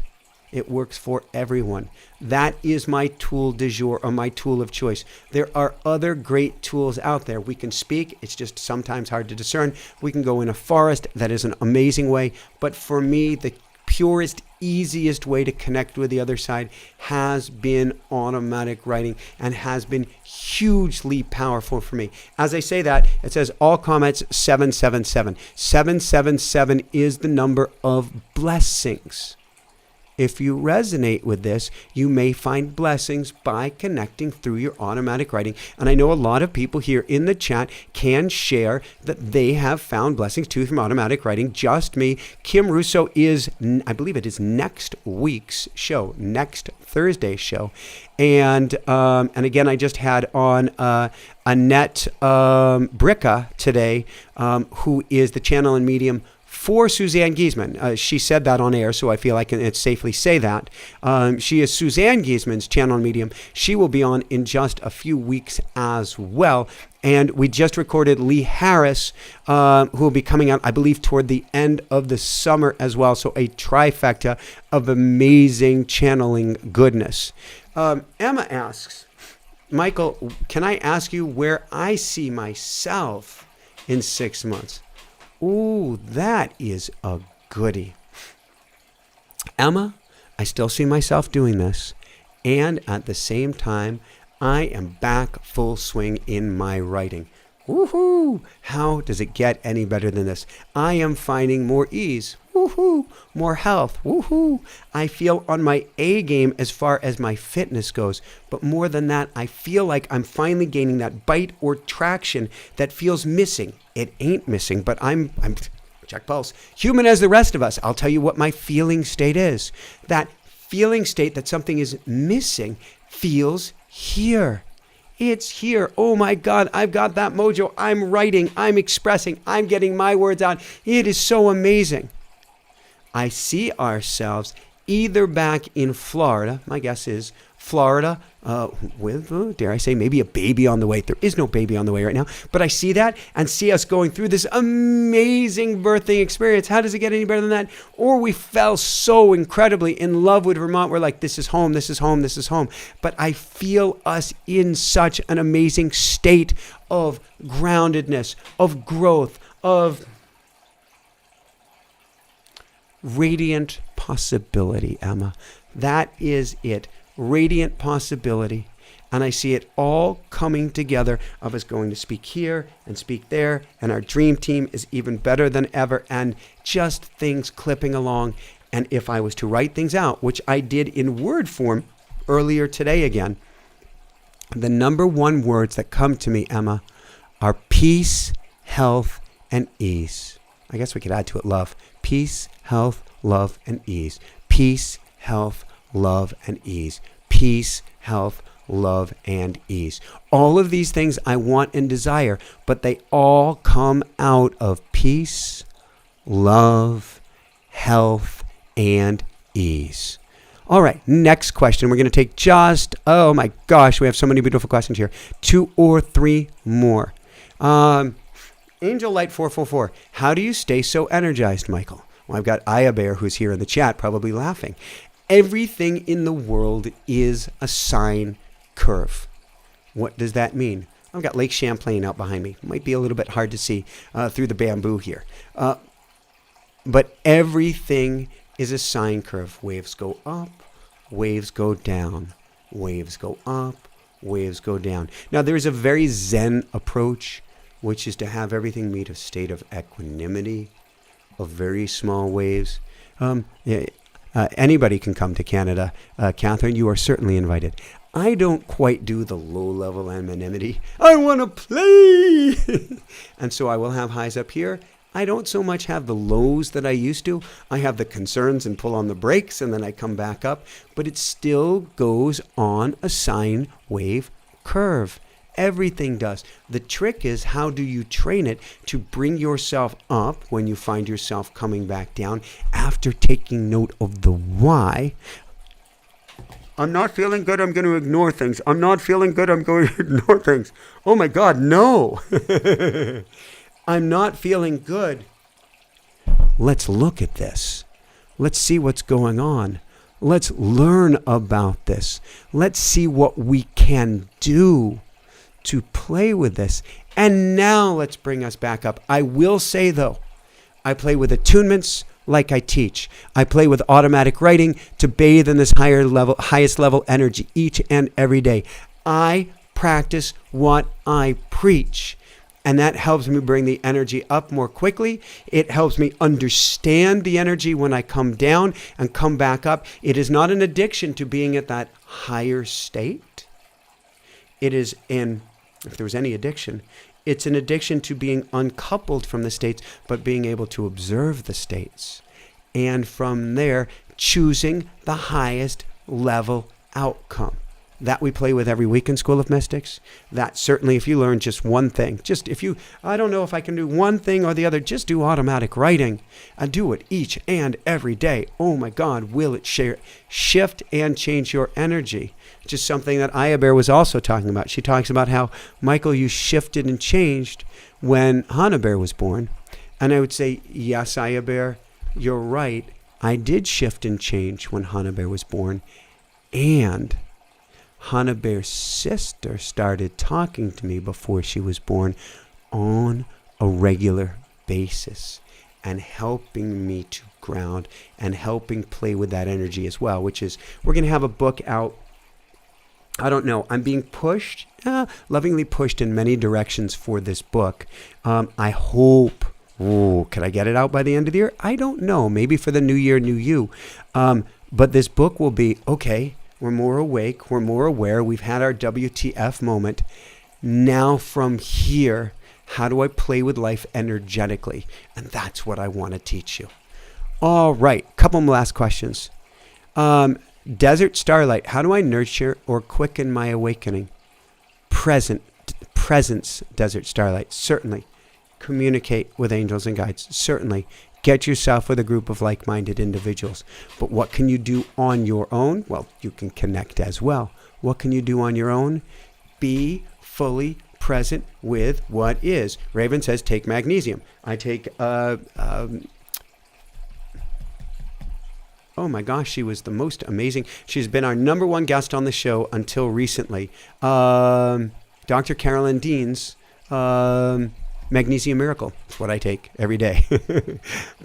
It works for everyone. That is my tool du jour, or my tool of choice. There are other great tools out there. We can speak. It's just sometimes hard to discern. We can go in a forest. That is an amazing way. But for me, the purest, easiest way to connect with the other side has been automatic writing and has been hugely powerful for me. As I say that, it says all comments 777. 777 is the number of blessings. if you resonate with this, you may find blessings by connecting through your automatic writing. And I know a lot of people here in the chat can share that they have found blessings too from automatic writing. Just me. Kim Russo is, I believe it is next week's show, next Thursday's show. And again, I just had on Annette Bricka today, who is the channel and medium for Suzanne Giesman. She said that on air, so I feel I can safely say that. She is Suzanne Giesman's channel and medium. She will be on in just a few weeks as well. And we just recorded Lee Harris, who will be coming out, I believe, toward the end of the summer as well. So a trifecta of amazing channeling goodness. Emma asks, Michael, can I ask you where I see myself in 6 months? Ooh, that is a goodie. Emma, I still see myself doing this. And at the same time, I am back full swing in my writing. Woohoo! How does it get any better than this? I am finding more ease. Woohoo! More health. Woohoo! I feel on my A game as far as my fitness goes. But more than that, I feel like I'm finally gaining that bite or traction that feels missing. It ain't missing, but I'm check pulse. Human as the rest of us. I'll tell you what my feeling state is. That feeling state that something is missing feels here. It's here. Oh my God, I've got that mojo. I'm writing, I'm expressing, I'm getting my words out. It is so amazing. I see ourselves either back in Florida, my guess is Florida, with, dare I say, maybe a baby on the way. There is no baby on the way right now, but I see that and see us going through this amazing birthing experience. How does it get any better than that? Or we fell so incredibly in love with Vermont. We're like, this is home, this is home, this is home. But I feel us in such an amazing state of groundedness, of growth, of radiant possibility, Emma. That is it. Radiant possibility. And I see it all coming together of us going to speak here and speak there. And our dream team is even better than ever. And just things clipping along. And if I was to write things out, which I did in word form earlier today again, the number one words that come to me, Emma, are peace, health, and ease. I guess we could add to it love. Peace, health, love, and ease. Peace, health, love, and ease. Peace, health, love, and ease. All of these things I want and desire, but they all come out of peace, love, health, and ease. All right, next question. We're going to take just, oh my gosh, we have so many beautiful questions here. 2 or 3 more. Angel Light 444. How do you stay so energized, Michael? Well, I've got Aya Bear, who's here in the chat, probably laughing. Everything in the world is a sine curve. What does that mean? I've got Lake Champlain out behind me. Might be a little bit hard to see through the bamboo here. But everything is a sine curve. Waves go up, waves go down, waves go up, waves go down. Now, there's a very Zen approach, which is to have everything meet a state of equanimity, of very small waves. Anybody can come to Canada. Catherine, you are certainly invited. I don't quite do the low-level anonymity. I want to play! And so I will have highs up here. I don't so much have the lows that I used to. I have the concerns and pull on the brakes, and then I come back up. But it still goes on a sine wave curve. Everything does. The trick is, how do you train it to bring yourself up when you find yourself coming back down after taking note of the why? I'm not feeling good, I'm going to ignore things. I'm not feeling good, I'm going to ignore things. Oh my God, no. I'm not feeling good. Let's look at this. Let's see what's going on. Let's learn about this. Let's see what we can do to play with this. And now let's bring us back up. I will say, though, I play with attunements like I teach. I play with automatic writing to bathe in this highest level energy each and every day. I practice what I preach. And that helps me bring the energy up more quickly. It helps me understand the energy when I come down and come back up. It is not an addiction to being at that higher state. It is if there was any addiction, it's an addiction to being uncoupled from the states, but being able to observe the states. And from there, choosing the highest level outcome. That we play with every week in School of Mystics. That certainly, if you learn just one thing, I don't know if I can do one thing or the other, just do automatic writing and do it each and every day. Oh my God, will it shift and change your energy? Just something that Aya Bear was also talking about. She talks about how, Michael, you shifted and changed when Hannah Bear was born. And I would say, yes, Aya Bear, you're right. I did shift and change when Hannah Bear was born. And Hannah Bear's sister started talking to me before she was born on a regular basis and helping me to ground and helping play with that energy as well, which is, we're going to have a book out. I don't know. I'm being pushed, lovingly pushed in many directions for this book. I hope, could I get it out by the end of the year? I don't know. Maybe for the new year, new you. But this book will be, okay, we're more awake. We're more aware. We've had our WTF moment. Now from here, how do I play with life energetically? And that's what I want to teach you. All right. Couple more last questions. Desert Starlight. How do I nurture or quicken my awakening? Presence, Desert Starlight. Certainly. Communicate with angels and guides. Certainly. Get yourself with a group of like-minded individuals. But what can you do on your own? Well, you can connect as well. What can you do on your own? Be fully present with what is. Raven says, take magnesium. I take, oh my gosh, she was the most amazing. She's been our number one guest on the show until recently. Dr. Carolyn Dean's, Magnesium Miracle. That's what I take every day.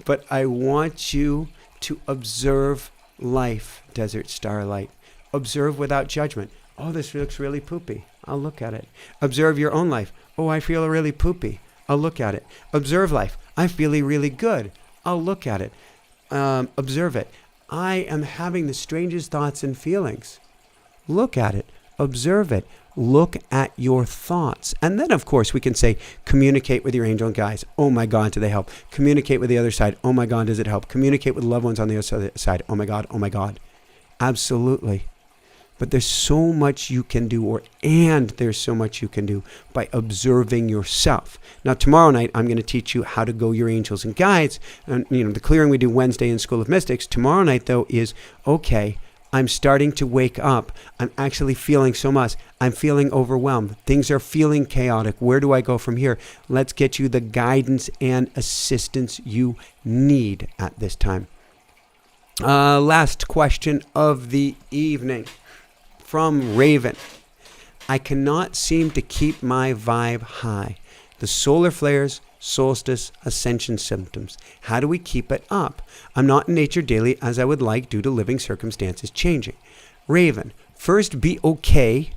But I want you to observe life, Desert Starlight. Observe without judgment. Oh, this looks really poopy. I'll look at it. Observe your own life. Oh, I feel really poopy. I'll look at it. Observe life. I'm feeling really good. I'll look at it. Observe it. I am having the strangest thoughts and feelings. Look at it. Observe it. Look at your thoughts. And then, of course, we can say, communicate with your angel and guides. Oh, my God, do they help? Communicate with the other side. Oh, my God, does it help? Communicate with loved ones on the other side. Oh, my God. Oh, my God. Absolutely. But there's so much you can do, there's so much you can do by observing yourself. Now, tomorrow night, I'm going to teach you how to go your angels and guides. And, the clearing we do Wednesday in School of Mystics. Tomorrow night, though, is, okay, I'm starting to wake up. I'm actually feeling so much. I'm feeling overwhelmed. Things are feeling chaotic. Where do I go from here? Let's get you the guidance and assistance you need at this time. Last question of the evening from Raven. I cannot seem to keep my vibe high. The solar flares, solstice, ascension symptoms. How do we keep it up? I'm not in nature daily as I would like due to living circumstances changing. Raven, first be okay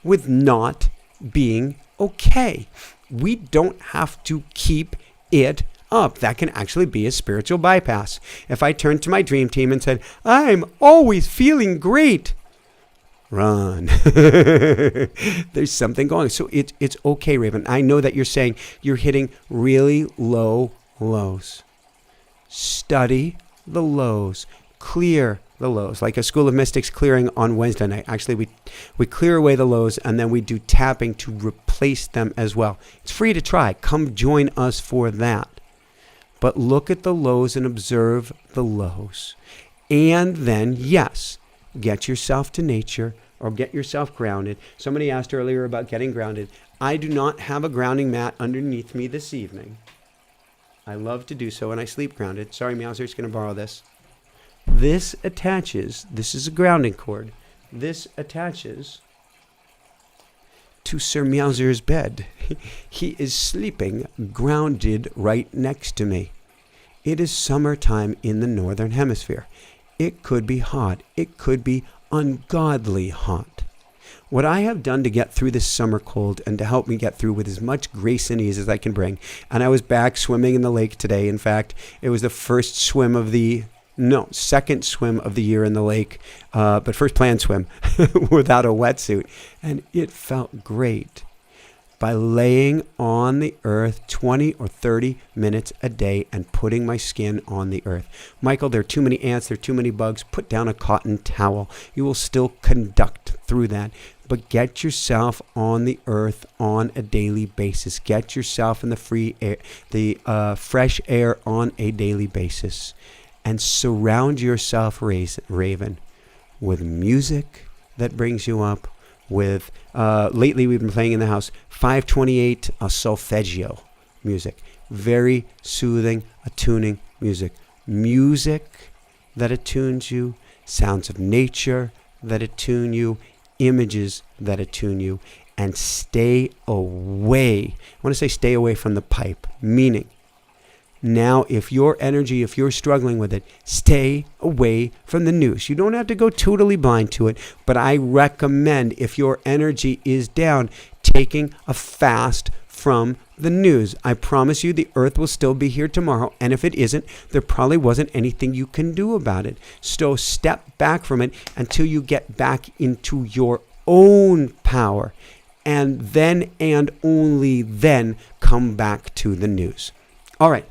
with not being okay. We don't have to keep it up. That can actually be a spiritual bypass. If I turned to my dream team and said, I'm always feeling great, run. There's something going on. So it's okay, Raven. I know that you're saying you're hitting really low lows. Study the lows. Clear the lows. Like a School of Mystics clearing on Wednesday night. Actually, we clear away the lows and then we do tapping to replace them as well. It's free to try. Come join us for that. But look at the lows and observe the lows. And then, yes, get yourself to nature or get yourself grounded. Somebody asked earlier about getting grounded. I do not have a grounding mat underneath me this evening. I love to do so, and I sleep grounded. Sorry, Meowser's going to borrow this. This attaches, this is a grounding cord. This attaches to Sir Meowser's bed. He is sleeping grounded right next to me. It is summertime in the Northern Hemisphere. It could be hot. It could be ungodly hot. what I have done to get through this summer cold and to help me get through with as much grace and ease as I can bring. And I was back swimming in the lake today. In fact, it was the second swim of the year in the lake, but first planned swim without a wetsuit. And it felt great by laying on the earth 20 or 30 minutes a day and putting my skin on the earth. Michael, there are too many ants, there are too many bugs. Put down a cotton towel. You will still conduct through that. But get yourself on the earth on a daily basis. Get yourself in the free air, the fresh air on a daily basis. And surround yourself, Raven, with music that brings you up. With lately we've been playing in the house 528 solfeggio music, very soothing, attuning music that attunes you, sounds of nature that attune you, images that attune you, and stay away. I want to say stay away from the pipe, meaning now, if you're struggling with it, stay away from the news. You don't have to go totally blind to it, but I recommend, if your energy is down, taking a fast from the news. I promise you the earth will still be here tomorrow, and if it isn't, there probably wasn't anything you can do about it. So step back from it until you get back into your own power, and then and only then come back to the news. All right.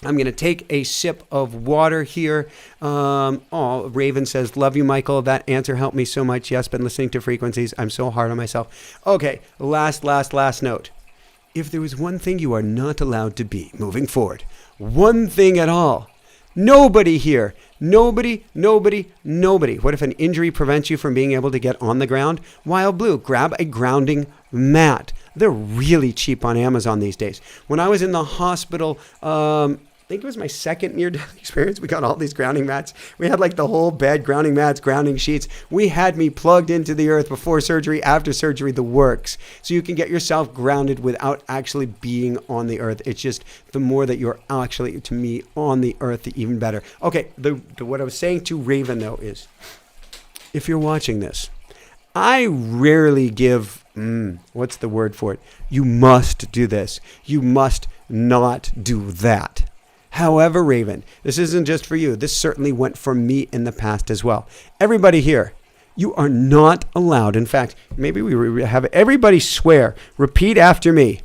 I'm going to take a sip of water here. Raven says, love you, Michael. That answer helped me so much. Yes, been listening to frequencies. I'm so hard on myself. Okay, last note. If there was one thing you are not allowed to be moving forward, one thing at all, nobody here, nobody. What if an injury prevents you from being able to get on the ground? Wild Blue, grab a grounding mat. They're really cheap on Amazon these days. When I was in the hospital, I think it was my second near-death experience. We got all these grounding mats. We had like the whole bed, grounding mats, grounding sheets. We had me plugged into the earth before surgery, after surgery, the works. So you can get yourself grounded without actually being on the earth. It's just the more that you're actually, to me, on the earth, the even better. Okay, what I was saying to Raven, though, is if you're watching this, I rarely give, what's the word for it? You must do this. You must not do that. However, Raven, this isn't just for you. This certainly went for me in the past as well. Everybody here, you are not allowed. In fact, maybe we have everybody swear. Repeat after me.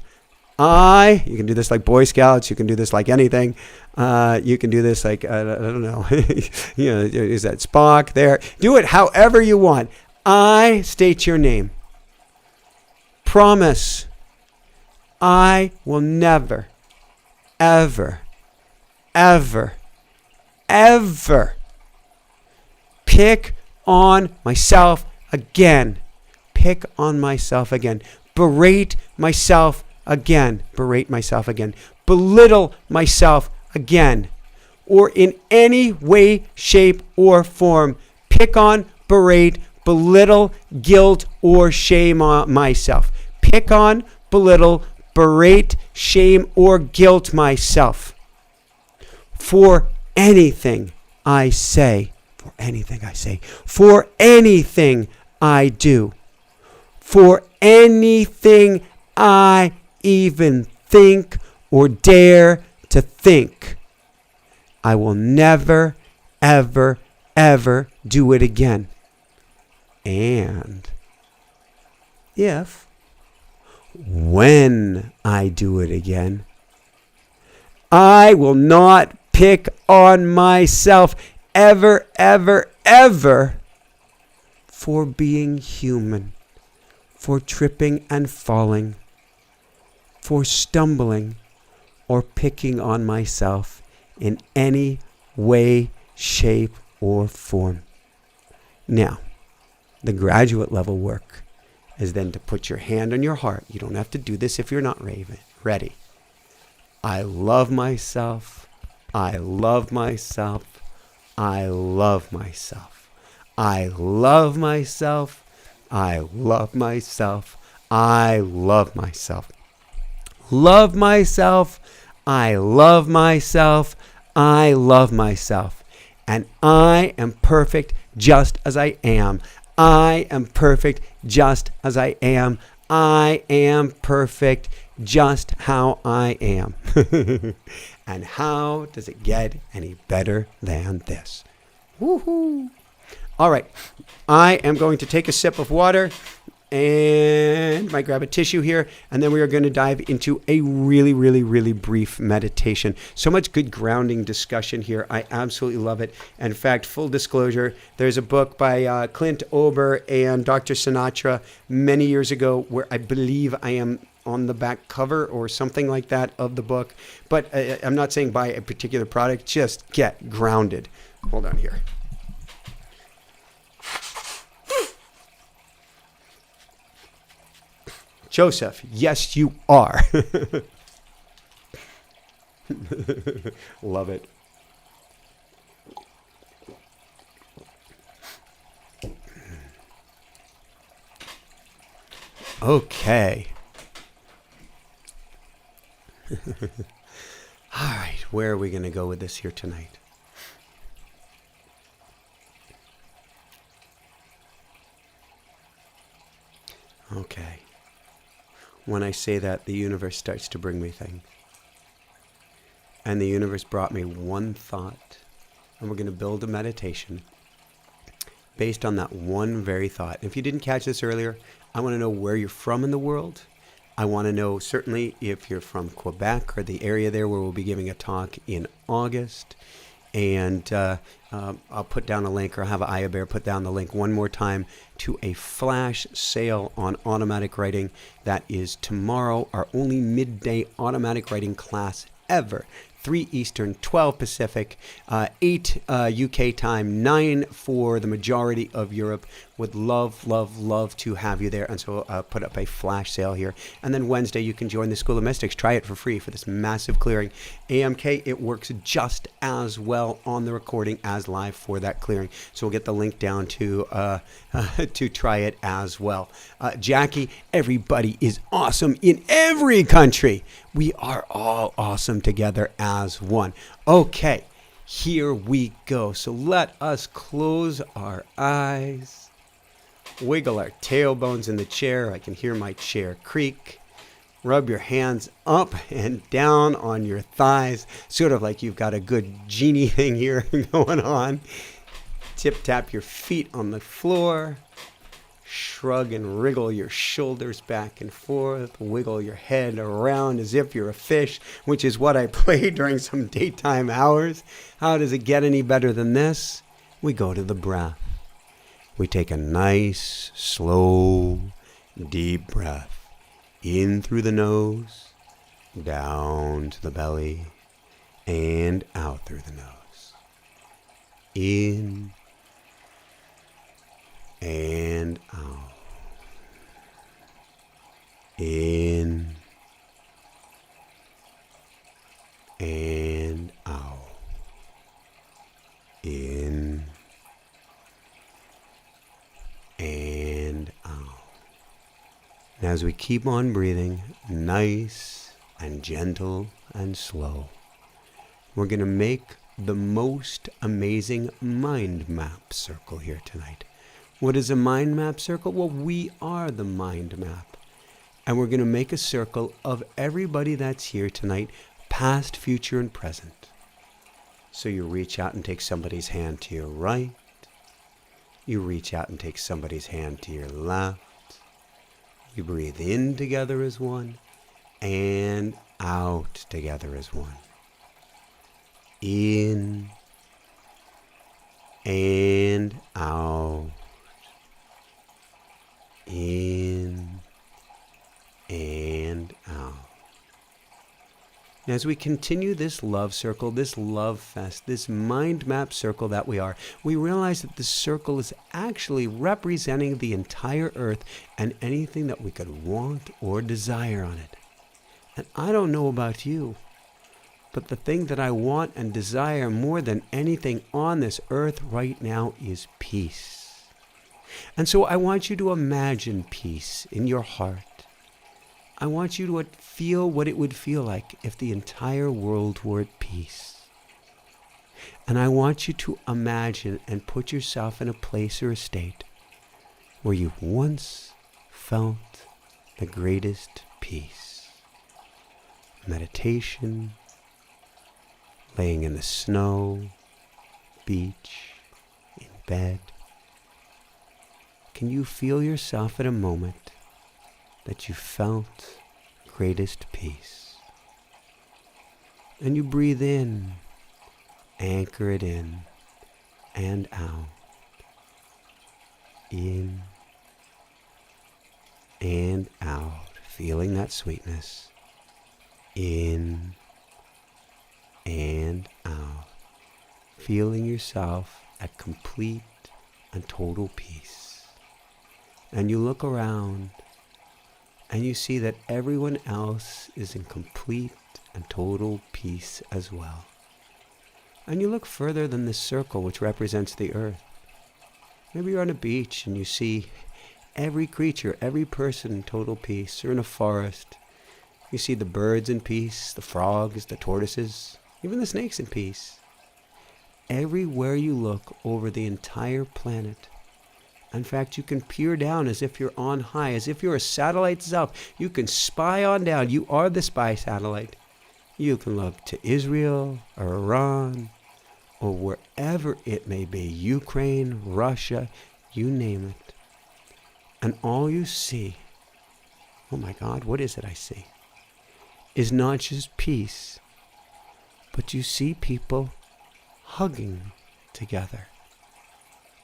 You can do this like Boy Scouts. You can do this like anything. You can do this like, I don't know. Is that Spock there? Do it however you want. I state your name. Promise. I will never, ever pick on myself again. Berate myself again. Belittle myself again. Or in any way, shape, or form, pick on, berate, belittle, guilt, or shame myself. Pick on, belittle, berate, shame, or guilt myself. For anything I say, for anything I do, for anything I even think or dare to think, I will never, ever do it again. And when I do it again, I will not pick on myself ever for being human, for tripping and falling, for stumbling, or picking on myself in any way, shape, or form. Now, the graduate level work is then to put your hand on your heart. You don't have to do this if you're not ready. I love myself. I love myself. I love myself. I love myself. I love myself. I love myself. Love myself. I love myself. I love myself. And I am perfect just as I am. I am perfect just as I am. I am perfect just how I am. And how does it get any better than this? Woohoo! All right, I am going to take a sip of water and might grab a tissue here, and then we are going to dive into a really, really, really brief meditation. So much good grounding discussion here. I absolutely love it. In fact, full disclosure, there's a book by Clint Ober and Dr. Sinatra many years ago where I believe I am on the back cover or something like that of the book. But I'm not saying buy a particular product, just get grounded. Hold on here. Joseph, yes, you are. Love it. Okay. All right, where are we going to go with this here tonight? Okay. When I say that, the universe starts to bring me things. And the universe brought me one thought. And we're going to build a meditation based on that one very thought. If you didn't catch this earlier, I want to know where you're from in the world. I want to know certainly if you're from Quebec or the area there where we'll be giving a talk in August. And I'll put down a link, or have Aya Bear put down the link one more time to a flash sale on automatic writing. That is tomorrow, our only midday automatic writing class ever. 3 Eastern, 12 Pacific, 8 UK time, 9 for the majority of Europe. Would love, love, love to have you there. And so I'll put up a flash sale here. And then Wednesday, you can join the School of Mystics. Try it for free for this massive clearing. AMK, it works just as well on the recording as live for that clearing. So we'll get the link down to try it as well. Jackie, everybody is awesome in every country. We are all awesome together as one. Okay, here we go. So let us close our eyes. Wiggle our tailbones in the chair. I can hear my chair creak. Rub your hands up and down on your thighs, sort of like you've got a good genie thing here going on. Tip tap your feet on the floor. Shrug and wriggle your shoulders back and forth. Wiggle your head around as if you're a fish, which is what I play during some daytime hours. How does it get any better than this? We go to the breath. We take a nice, slow, deep breath in through the nose, down to the belly, and out through the nose. In and out. In and out. In and out. And as we keep on breathing, nice and gentle and slow, we're going to make the most amazing mind map circle here tonight. What is a mind map circle? Well, we are the mind map. And we're going to make a circle of everybody that's here tonight, past, future, and present. So you reach out and take somebody's hand to your right. You reach out and take somebody's hand to your left. You breathe in together as one and out together as one. In and out. In and out. And as we continue this love circle, this love fest, this mind map circle that we are, we realize that this circle is actually representing the entire earth and anything that we could want or desire on it. And I don't know about you, but the thing that I want and desire more than anything on this earth right now is peace. And so I want you to imagine peace in your heart. I want you to feel what it would feel like if the entire world were at peace. And I want you to imagine and put yourself in a place or a state where you once felt the greatest peace. Meditation, laying in the snow, beach, in bed. Can you feel yourself at a moment that you felt greatest peace? And you breathe in, anchor it in and out. In and out, feeling that sweetness. In and out, feeling yourself at complete and total peace. And you look around and you see that everyone else is in complete and total peace as well. And you look further than this circle, which represents the earth. Maybe you're on a beach and you see every creature, every person in total peace, or in a forest. You see the birds in peace, the frogs, the tortoises, even the snakes in peace. Everywhere you look over the entire planet, in fact, you can peer down as if you're on high, as if you're a satellite up. You can spy on down. You are the spy satellite. You can look to Israel or Iran or wherever it may be, Ukraine, Russia, you name it. And all you see, oh my God, what is it I see? Is not just peace, but you see people hugging together,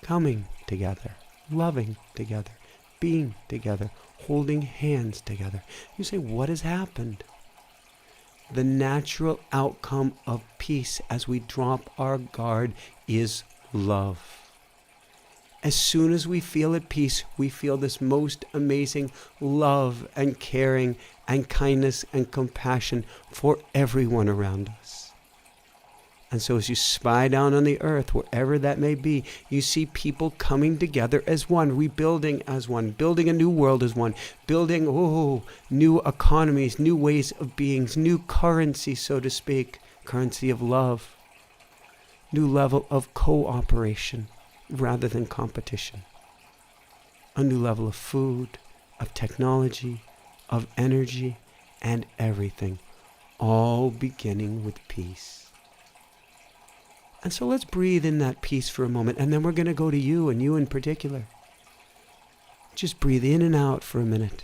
coming together, loving together, being together, holding hands together. You say, what has happened? The natural outcome of peace as we drop our guard is love. As soon as we feel at peace, we feel this most amazing love and caring and kindness and compassion for everyone around us. And so as you spy down on the earth, wherever that may be, you see people coming together as one, rebuilding as one, building a new world as one, building, new economies, new ways of beings, new currency, so to speak, currency of love, new level of cooperation rather than competition, a new level of food, of technology, of energy, and everything, all beginning with peace. And so let's breathe in that peace for a moment, and then we're going to go to you, and you in particular. Just breathe in and out for a minute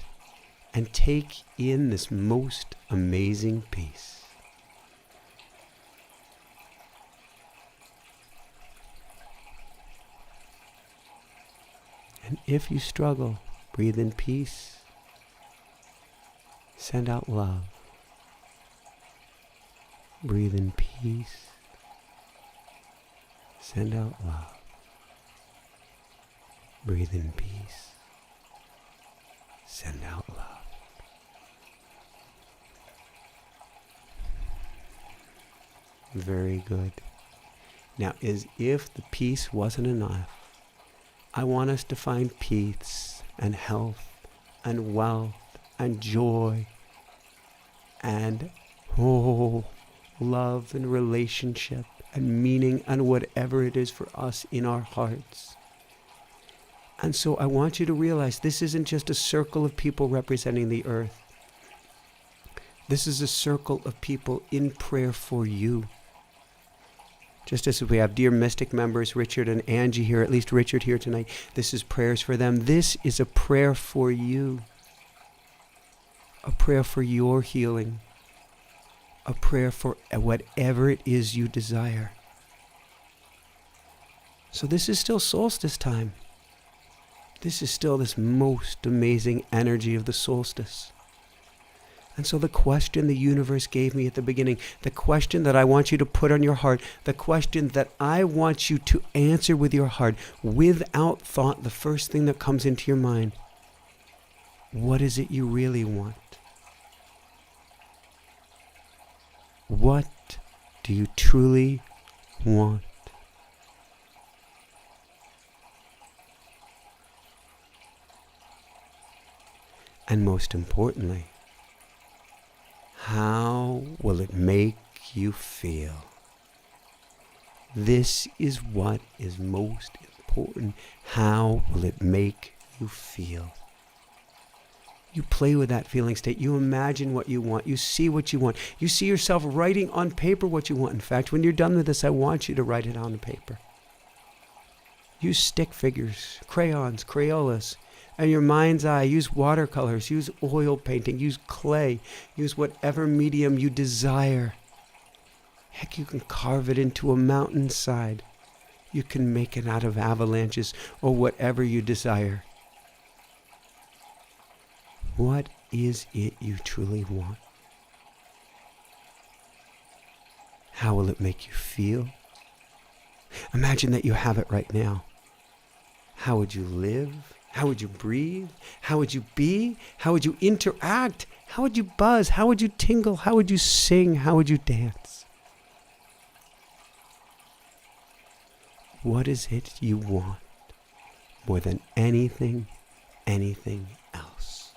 and take in this most amazing peace. And if you struggle, breathe in peace. Send out love. Breathe in peace. Send out love. Breathe in peace. Send out love. Very good. Now, as if the peace wasn't enough, I want us to find peace and health and wealth and joy and love and relationship and meaning and whatever it is for us in our hearts. And so I want you to realize this isn't just a circle of people representing the earth. This is a circle of people in prayer for you. Just as we have dear Mystic members, Richard and Angie here, at least Richard here tonight, this is prayers for them. This is a prayer for you. A prayer for your healing. A prayer for whatever it is you desire. So this is still solstice time. This is still this most amazing energy of the solstice. And so the question the universe gave me at the beginning, the question that I want you to put on your heart, the question that I want you to answer with your heart, without thought, the first thing that comes into your mind, what is it you really want? What do you truly want? And most importantly, how will it make you feel? This is what is most important. How will it make you feel. You play with that feeling state. You imagine what you want. You see what you want. You see yourself writing on paper what you want. In fact, when you're done with this, I want you to write it on the paper. Use stick figures, crayons, Crayolas, and your mind's eye. Use watercolors. Use oil painting. Use clay. Use whatever medium you desire. Heck, you can carve it into a mountainside. You can make it out of avalanches or whatever you desire. What is it you truly want? How will it make you feel? Imagine that you have it right now. How would you live? How would you breathe? How would you be? How would you interact? How would you buzz? How would you tingle? How would you sing? How would you dance? What is it you want more than anything else?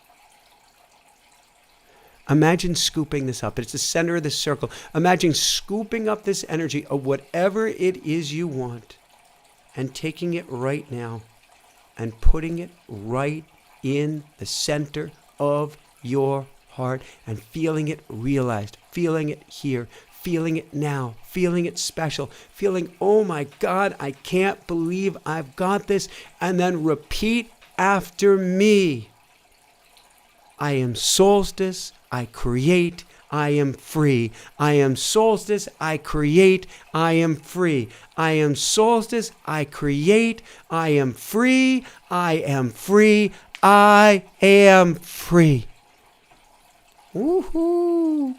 Imagine scooping this up. It's the center of the circle. Imagine scooping up this energy of whatever it is you want and taking it right now and putting it right in the center of your heart and feeling it realized, feeling it here, feeling it now, feeling it special, feeling, oh my God, I can't believe I've got this. And then repeat after me. I am Solstice, I create, I am free. I am Solstice, I create, I am free. I am Solstice, I create, I am free, I am free, I am free. Woohoo!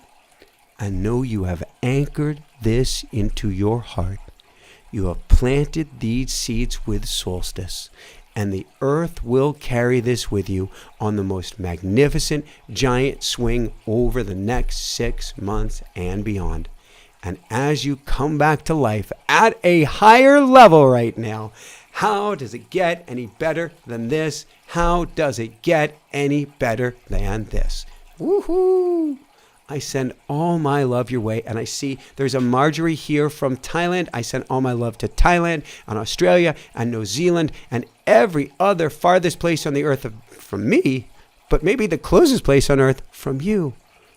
And know you have anchored this into your heart. You have planted these seeds with Solstice. And the earth will carry this with you on the most magnificent giant swing over the next 6 months and beyond. And as you come back to life at a higher level right now, how does it get any better than this? How does it get any better than this? Woohoo! I send all my love your way. And I see there's a Marjorie here from Thailand. I send all my love to Thailand and Australia and New Zealand and every other farthest place on the earth from me, but maybe the closest place on earth from you,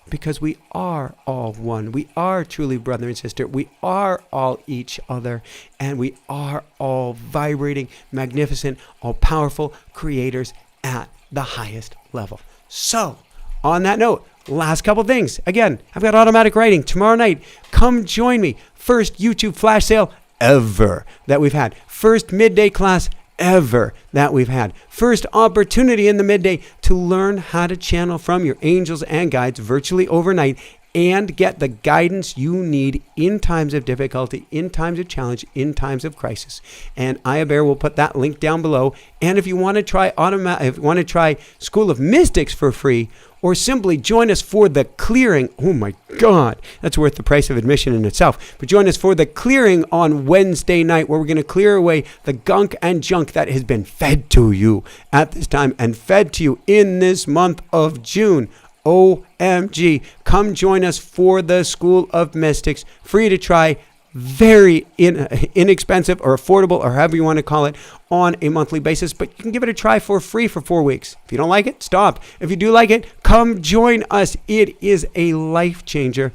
because we are all one. We are truly brother and sister. We are all each other, and we are all vibrating, magnificent, all-powerful creators at the highest level. So, on that note, last couple things. Again, I've got automatic writing tomorrow night. Come join me. First YouTube flash sale ever that we've had. First midday class ever that we've had. First opportunity in the midday to learn how to channel from your angels and guides virtually overnight and get the guidance you need in times of difficulty, in times of challenge, in times of crisis. And Bear will put that link down below. And if you want to try School of Mystics for free, or simply join us for the clearing. Oh my God, that's worth the price of admission in itself. But join us for the clearing on Wednesday night, where we're going to clear away the gunk and junk that has been fed to you at this time and fed to you in this month of June. OMG. Come join us for the School of Mystics. Free to try, very inexpensive or affordable, or however you want to call it, on a monthly basis. But you can give it a try for free for 4 weeks. If you don't like it, stop. If you do like it, come join us. It is a life changer.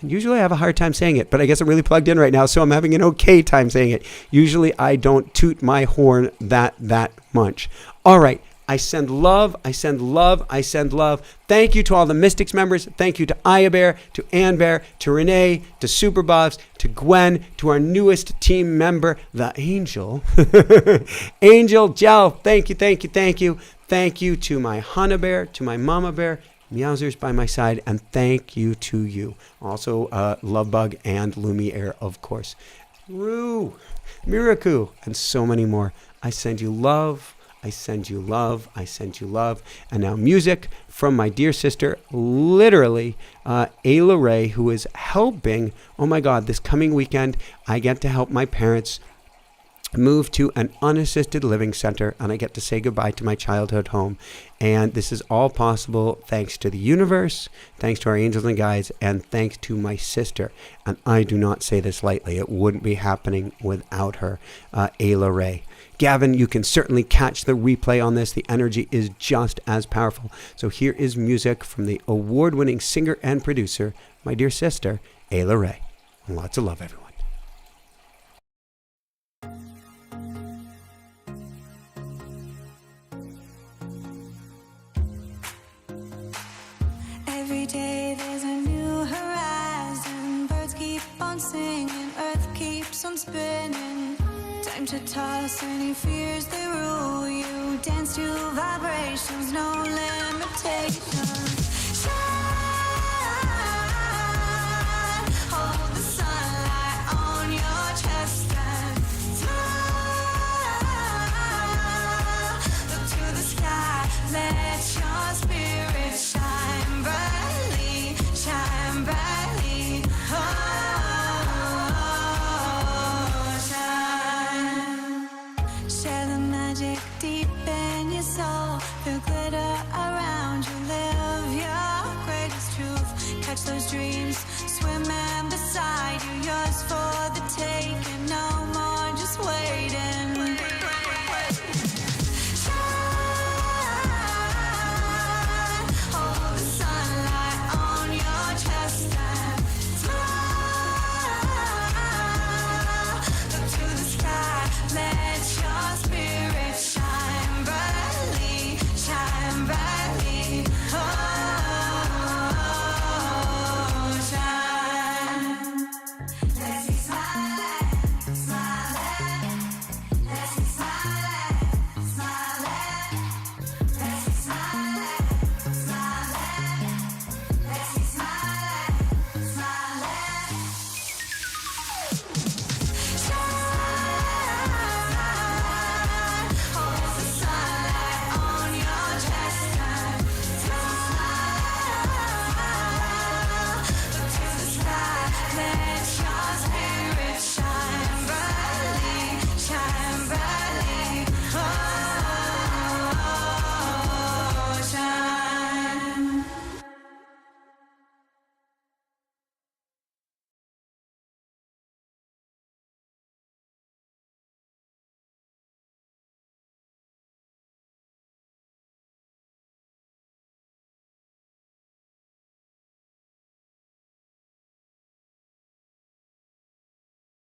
And usually I have a hard time saying it, but I guess I'm really plugged in right now, so I'm having an okay time saying it. Usually I don't toot my horn that much. All right. I send love, I send love, I send love. Thank you to all the Mystics members. Thank you to Bear, to Ann Bear, to Renee, to Superbobs, to Gwen, to our newest team member, the Angel. Angel Gel, thank you, thank you, thank you. Thank you to my Hana Bear, to my Mama Bear, Meowsers by my side, and thank you to you. Also, Lovebug and Lumiere, of course. Rue, Miraku, and so many more. I send you love. I send you love. I send you love. And now music from my dear sister, literally, Ayla Ray, who is helping. Oh my God, this coming weekend, I get to help my parents move to an unassisted living center, and I get to say goodbye to my childhood home. And this is all possible thanks to the universe, thanks to our angels and guides, and thanks to my sister. And I do not say this lightly. It wouldn't be happening without her, Ayla Ray. Gavin, you can certainly catch the replay on this. The energy is just as powerful. So here is music from the award-winning singer and producer, my dear sister, Ayla Ray. Lots of love, everyone. Every day there's a new horizon. Birds keep on singing, earth keeps on spinning. Time to toss any fears they rule you. Dance to vibrations, no limitations.